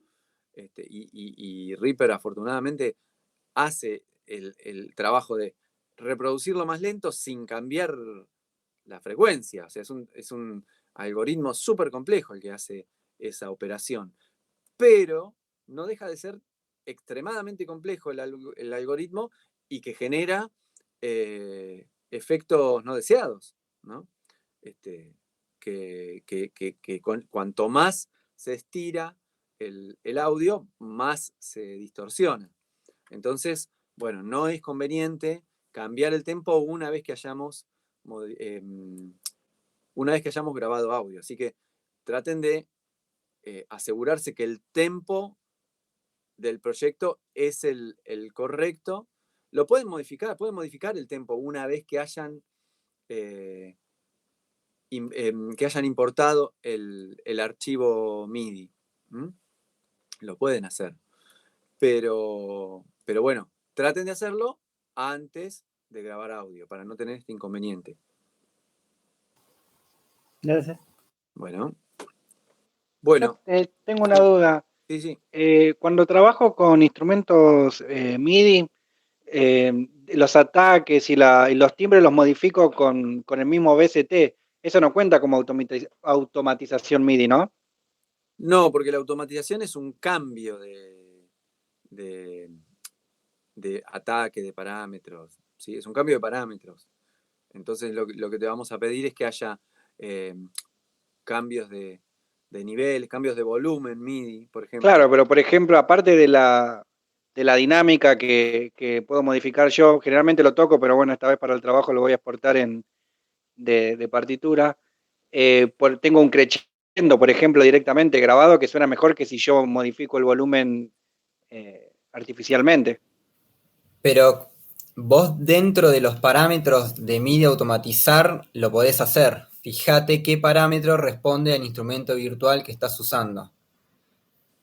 y Reaper afortunadamente hace el trabajo de reproducirlo más lento sin cambiar la frecuencia. O sea, es un algoritmo súper complejo el que hace esa operación. Pero no deja de ser extremadamente complejo el algoritmo y que genera efectos no deseados, ¿no? Cuanto más se estira el audio, más se distorsiona. Entonces, bueno, no es conveniente cambiar el tempo una vez que hayamos grabado audio. Así que traten de asegurarse que el tempo del proyecto es el correcto. Lo pueden modificar el tempo una vez que hayan importado el archivo MIDI. Lo pueden hacer. Pero bueno, traten de hacerlo antes de grabar audio para no tener este inconveniente. Gracias. Bueno. Tengo una duda. Sí. Cuando trabajo con instrumentos MIDI, los ataques y los timbres los modifico con el mismo VST. Eso no cuenta como automatización MIDI, ¿no? No, porque la automatización es un cambio de ataque, de parámetros. ¿Sí? Es un cambio de parámetros. Entonces lo que te vamos a pedir es que haya cambios de nivel, cambios de volumen MIDI, por ejemplo. Claro, pero por ejemplo, aparte de la dinámica que puedo modificar yo, generalmente lo toco, pero bueno, esta vez para el trabajo lo voy a exportar de partitura. Tengo un crescendo, por ejemplo, directamente grabado, que suena mejor que si yo modifico el volumen artificialmente. Pero vos dentro de los parámetros de MIDI automatizar lo podés hacer. Fíjate qué parámetro responde al instrumento virtual que estás usando.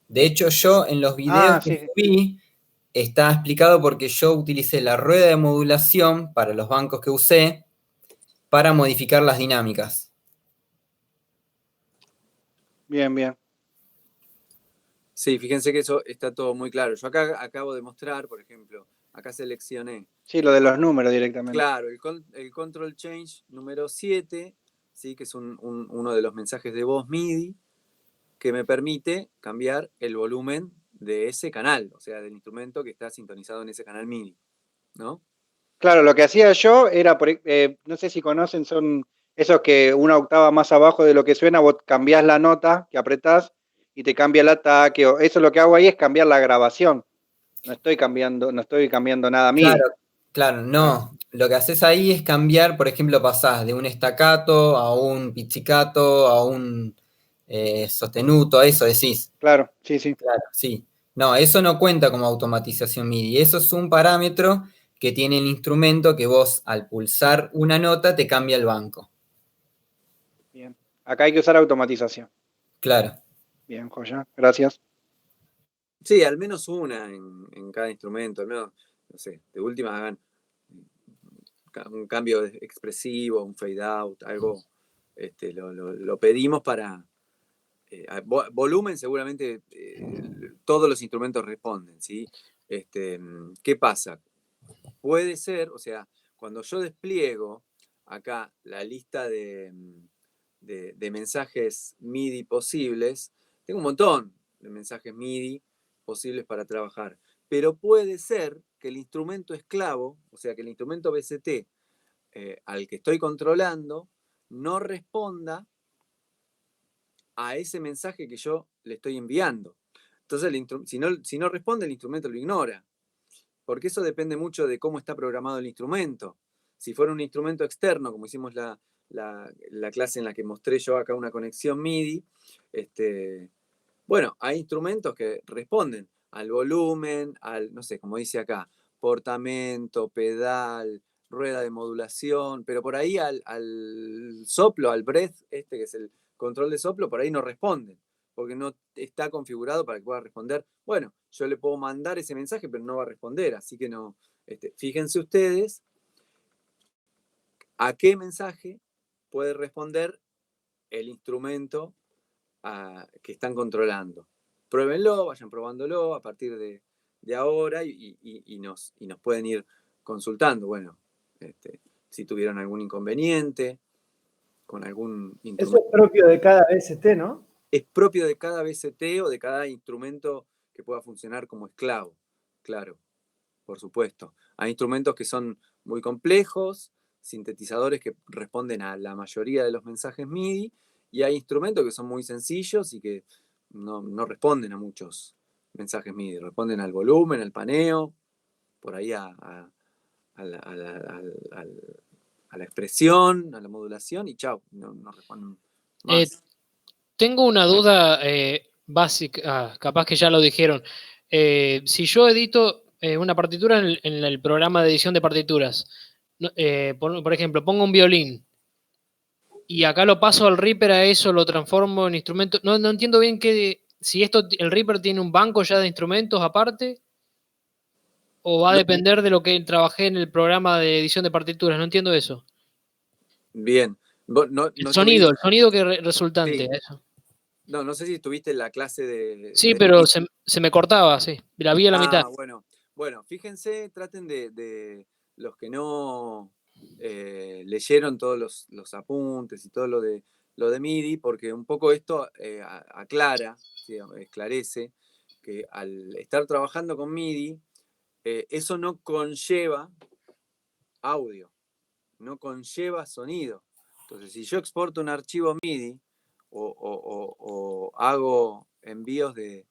De hecho, yo en los videos que subí está explicado porque yo utilicé la rueda de modulación para los bancos que usé para modificar las dinámicas. Bien. Sí, fíjense que eso está todo muy claro. Yo acá acabo de mostrar, por ejemplo, acá seleccioné. Sí, lo de los números directamente. Claro, el Control Change número 7, ¿sí? Que es uno de los mensajes de voz MIDI que me permite cambiar el volumen de ese canal, o sea, del instrumento que está sintonizado en ese canal MIDI, ¿no? Claro, lo que hacía yo era, no sé si conocen, son esos que una octava más abajo de lo que suena, vos cambiás la nota que apretás y te cambia el ataque. Eso lo que hago ahí es cambiar la grabación. No estoy cambiando nada MIDI. Claro, no. Lo que haces ahí es cambiar, por ejemplo, pasás de un staccato a un pizzicato, a un sostenuto, eso decís. Claro, sí. Claro, sí. No, eso no cuenta como automatización MIDI. Eso es un parámetro que tiene el instrumento que vos, al pulsar una nota, te cambia el banco. Bien. Acá hay que usar automatización. Claro. Bien, joya. Gracias. Sí, al menos una en cada instrumento. Al menos, no sé, de última hagan un cambio expresivo, un fade out, algo. Lo pedimos para volumen seguramente todos los instrumentos responden, ¿sí? ¿Qué pasa? Puede ser, o sea, cuando yo despliego acá la lista de mensajes MIDI posibles, tengo un montón de mensajes MIDI posibles para trabajar, pero puede ser que el instrumento esclavo, o sea, que el instrumento BCT al que estoy controlando, no responda a ese mensaje que yo le estoy enviando. Entonces, si no responde, el instrumento lo ignora. Porque eso depende mucho de cómo está programado el instrumento. Si fuera un instrumento externo, como hicimos la clase en la que mostré yo acá una conexión MIDI, bueno, hay instrumentos que responden al volumen, al, no sé, como dice acá, portamento, pedal, rueda de modulación, pero por ahí al soplo, al breath, que es el control de soplo, por ahí no responden, porque no está configurado para que pueda responder. Bueno, yo le puedo mandar ese mensaje, pero no va a responder, así que no. Fíjense ustedes a qué mensaje puede responder el instrumento que están controlando. Pruébenlo, vayan probándolo a partir de ahora y nos pueden ir consultando. Bueno, si tuvieron algún inconveniente con algún instrumento. Eso es propio de cada BST, ¿no? Es propio de cada BST o de cada instrumento que pueda funcionar como esclavo, claro, por supuesto. Hay instrumentos que son muy complejos, sintetizadores que responden a la mayoría de los mensajes MIDI, y hay instrumentos que son muy sencillos y que no responden a muchos mensajes MIDI, responden al volumen, al paneo, por ahí a la expresión, a la modulación, y chao, no responden más. Tengo una duda básica, capaz que ya lo dijeron. Si yo edito una partitura en el programa de edición de partituras, por ejemplo, pongo un violín y acá lo paso al Reaper, a eso lo transformo en instrumento. No entiendo bien si el Reaper tiene un banco ya de instrumentos aparte o va a depender de lo que trabajé en el programa de edición de partituras. No entiendo eso. Bien. El sonido que resultante. Sí. Eso. No sé si tuviste la clase de... Sí, pero se me cortaba, sí. La vi a la mitad. Bueno, fíjense, traten de los que no leyeron todos los apuntes y todo lo de MIDI, porque un poco esto aclara, ¿sí? Esclarece que al estar trabajando con MIDI, eso no conlleva audio, no conlleva sonido. Entonces, si yo exporto un archivo MIDI o hago envíos de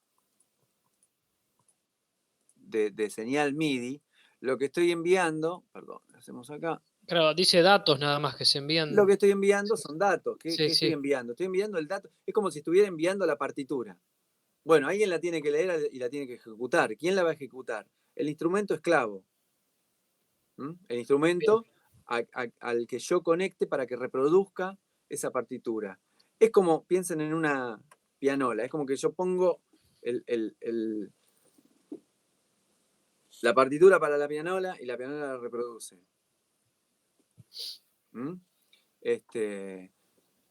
señal MIDI, lo que estoy enviando, perdón, lo hacemos acá. Claro, dice datos nada más que se envían. Lo que estoy enviando son datos. ¿Qué sí. estoy enviando? Estoy enviando el dato. Es como si estuviera enviando la partitura. Bueno, alguien la tiene que leer y la tiene que ejecutar. ¿Quién la va a ejecutar? El instrumento esclavo. El instrumento al que yo conecte para que reproduzca esa partitura. Es como, piensen en una pianola, es como que yo pongo la partitura para la pianola y la pianola la reproduce.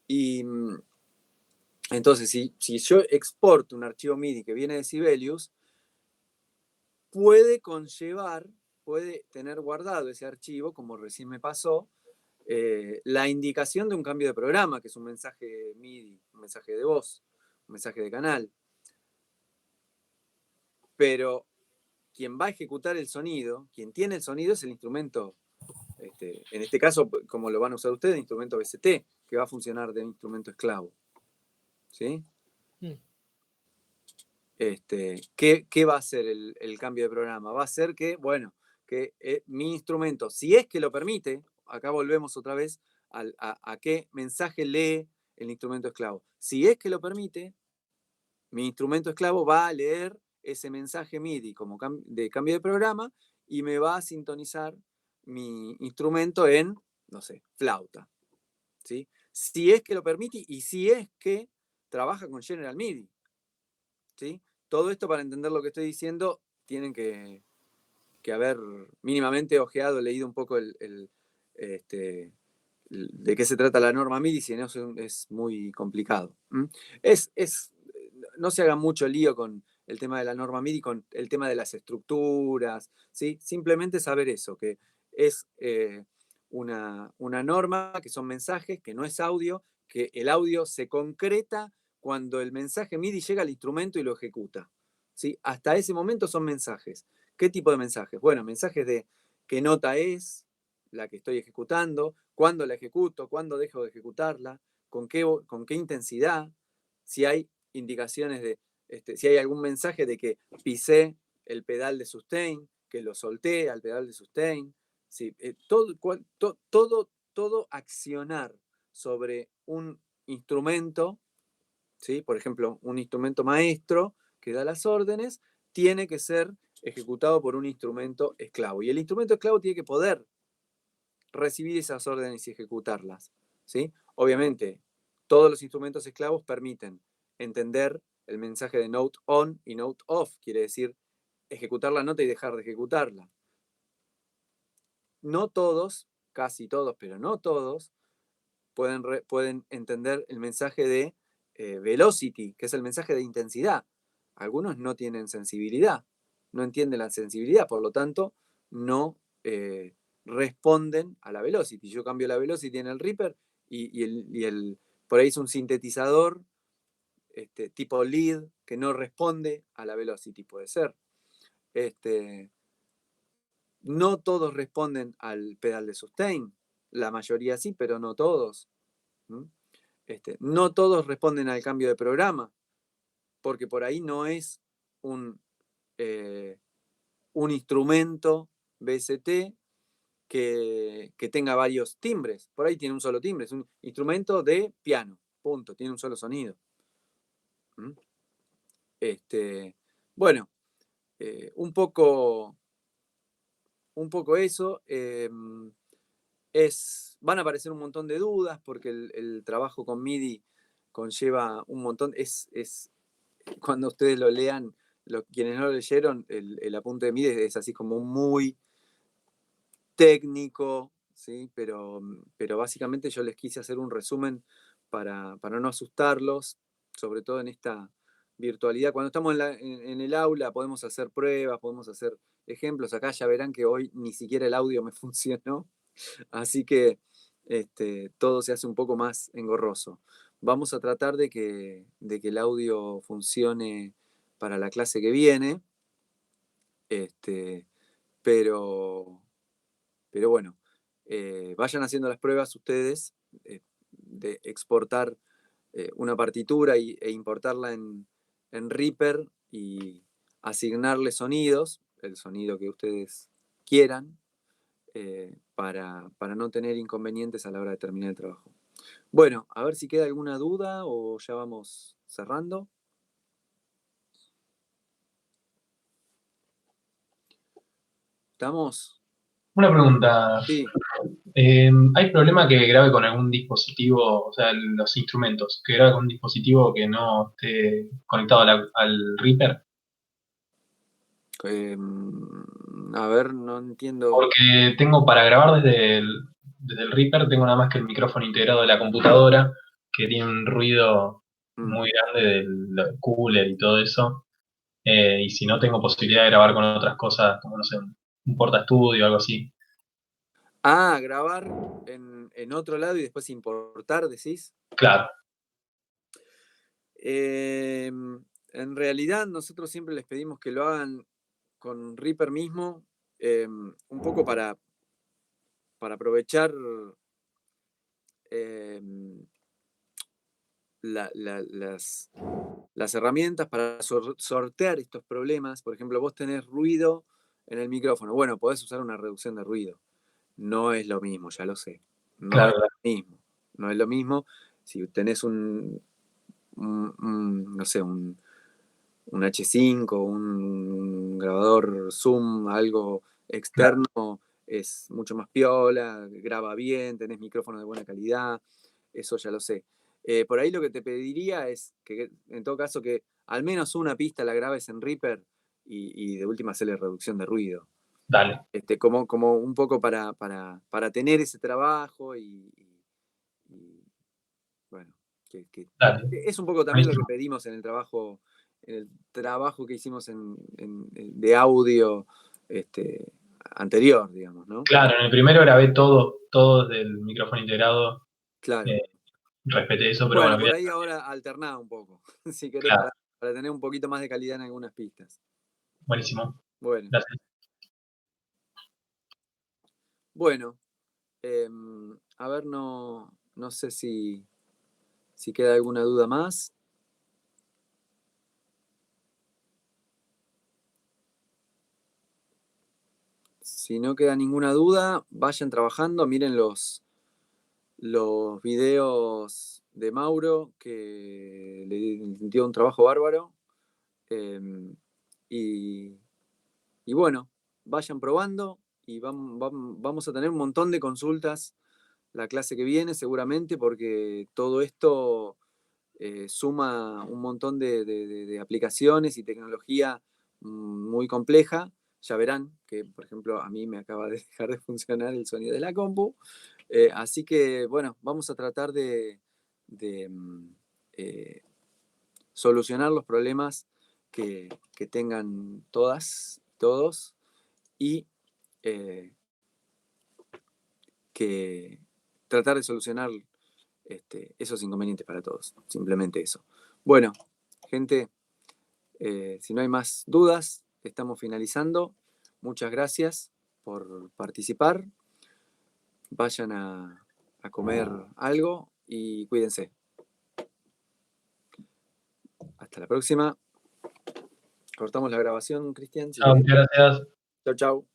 Y entonces, si yo exporto un archivo MIDI que viene de Sibelius, puede tener guardado ese archivo, como recién me pasó, la indicación de un cambio de programa, que es un mensaje MIDI, un mensaje de voz, un mensaje de canal. Pero quien va a ejecutar el sonido, quien tiene el sonido es el instrumento, en este caso, como lo van a usar ustedes, el instrumento BCT, que va a funcionar de instrumento esclavo. ¿Sí? ¿Qué va a hacer el cambio de programa? Va a ser que, bueno, que mi instrumento, si es que lo permite, acá volvemos otra vez a qué mensaje lee el instrumento esclavo. Si es que lo permite, mi instrumento esclavo va a leer ese mensaje MIDI como de cambio de programa y me va a sintonizar mi instrumento en, no sé, flauta. ¿Sí? Si es que lo permite y si es que trabaja con General MIDI. ¿Sí? Todo esto, para entender lo que estoy diciendo, tienen que haber mínimamente ojeado, leído un poco de qué se trata la norma MIDI, si no es muy complicado. No se haga mucho lío con el tema de la norma MIDI, con el tema de las estructuras, ¿sí? Simplemente saber eso, que es una norma, que son mensajes, que no es audio, que el audio se concreta cuando el mensaje MIDI llega al instrumento y lo ejecuta, ¿sí? Hasta ese momento son mensajes. ¿Qué tipo de mensajes? Bueno, mensajes de qué nota es la que estoy ejecutando, cuándo la ejecuto, cuándo dejo de ejecutarla, con qué intensidad, si hay indicaciones de, si hay algún mensaje de que pisé el pedal de sustain, que lo solté al pedal de sustain, ¿sí? Todo accionar sobre un instrumento, ¿sí? Por ejemplo, un instrumento maestro que da las órdenes, tiene que ser ejecutado por un instrumento esclavo. Y el instrumento esclavo tiene que poder recibir esas órdenes y ejecutarlas, ¿sí? Obviamente, todos los instrumentos esclavos permiten entender el mensaje de note on y note off, quiere decir ejecutar la nota y dejar de ejecutarla. No todos, casi todos, pero no todos, pueden entender el mensaje de velocity, que es el mensaje de intensidad. Algunos no tienen sensibilidad, no entienden la sensibilidad, por lo tanto, no responden a la velocity. Yo cambio la velocity en el Reaper por ahí es un sintetizador tipo lead que no responde a la velocity, puede ser. No todos responden al pedal de sustain, la mayoría sí, pero no todos. No todos responden al cambio de programa, porque por ahí no es un instrumento BST que tenga varios timbres. Por ahí tiene un solo timbre, es un instrumento de piano, punto, tiene un solo sonido. Bueno, un poco eso. Van a aparecer un montón de dudas porque el trabajo con MIDI conlleva un montón. Cuando ustedes lo lean, quienes no lo leyeron, el apunte de MIDI es así como muy técnico, ¿sí? Pero básicamente yo les quise hacer un resumen para no asustarlos, sobre todo en esta virtualidad. Cuando estamos en el aula podemos hacer pruebas, podemos hacer ejemplos. Acá ya verán que hoy ni siquiera el audio me funcionó, así que todo se hace un poco más engorroso. Vamos a tratar de que el audio funcione para la clase que viene, pero bueno, vayan haciendo las pruebas ustedes de exportar una partitura e importarla en Reaper y asignarle sonidos, el sonido que ustedes quieran, para no tener inconvenientes a la hora de terminar el trabajo. Bueno, a ver si queda alguna duda o ya vamos cerrando. ¿Estamos? Una pregunta. Sí. ¿Hay problema que grabe con algún dispositivo, o sea, los instrumentos, que grabe con un dispositivo que no esté conectado al Reaper? A ver, no entiendo. Porque tengo para grabar desde el Reaper, tengo nada más que el micrófono integrado de la computadora, que tiene un ruido muy grande del cooler y todo eso. Y si no, tengo posibilidad de grabar con otras cosas, como no sé, un portaestudio o algo así. Ah, grabar en otro lado y después importar, decís. Claro. En realidad, nosotros siempre les pedimos que lo hagan con Reaper mismo, un poco para aprovechar las herramientas para sortear estos problemas. Por ejemplo, vos tenés ruido en el micrófono. Bueno, podés usar una reducción de ruido. No es lo mismo, ya lo sé. No es lo mismo. No es lo mismo si tenés no sé, un H5, un grabador Zoom, algo externo, es mucho más piola, graba bien, tenés micrófono de buena calidad, eso ya lo sé. Por ahí lo que te pediría es que, en todo caso, que al menos una pista la grabes en Reaper y de última hacerle reducción de ruido. Dale. Como un poco para tener ese trabajo y Dale. Es un poco también lo Buenísimo. que pedimos en el trabajo que hicimos de audio anterior, digamos, ¿no? Claro, en el primero grabé todo del micrófono integrado. Claro. Respeté eso, pero Bueno, bueno, por ahí ahora alterná un poco, si querés, Claro. para tener un poquito más de calidad en algunas pistas. Buenísimo. Bueno. Gracias. Bueno, a ver, no sé si queda alguna duda más. Si no queda ninguna duda, vayan trabajando, miren los videos de Mauro, que le dio un trabajo bárbaro. Y bueno, vayan probando y vamos a tener un montón de consultas la clase que viene seguramente, porque todo esto suma un montón de aplicaciones y tecnología muy compleja. Ya verán que, por ejemplo, a mí me acaba de dejar de funcionar el sonido de la compu. Así que, bueno, vamos a tratar de solucionar los problemas que tengan todos, y que tratar de solucionar esos inconvenientes para todos. Simplemente eso. Bueno, gente, si no hay más dudas, estamos finalizando. Muchas gracias por participar. Vayan a comer algo y cuídense. Hasta la próxima. Cortamos la grabación, Cristian. Chao, muchas gracias. Chau, chau.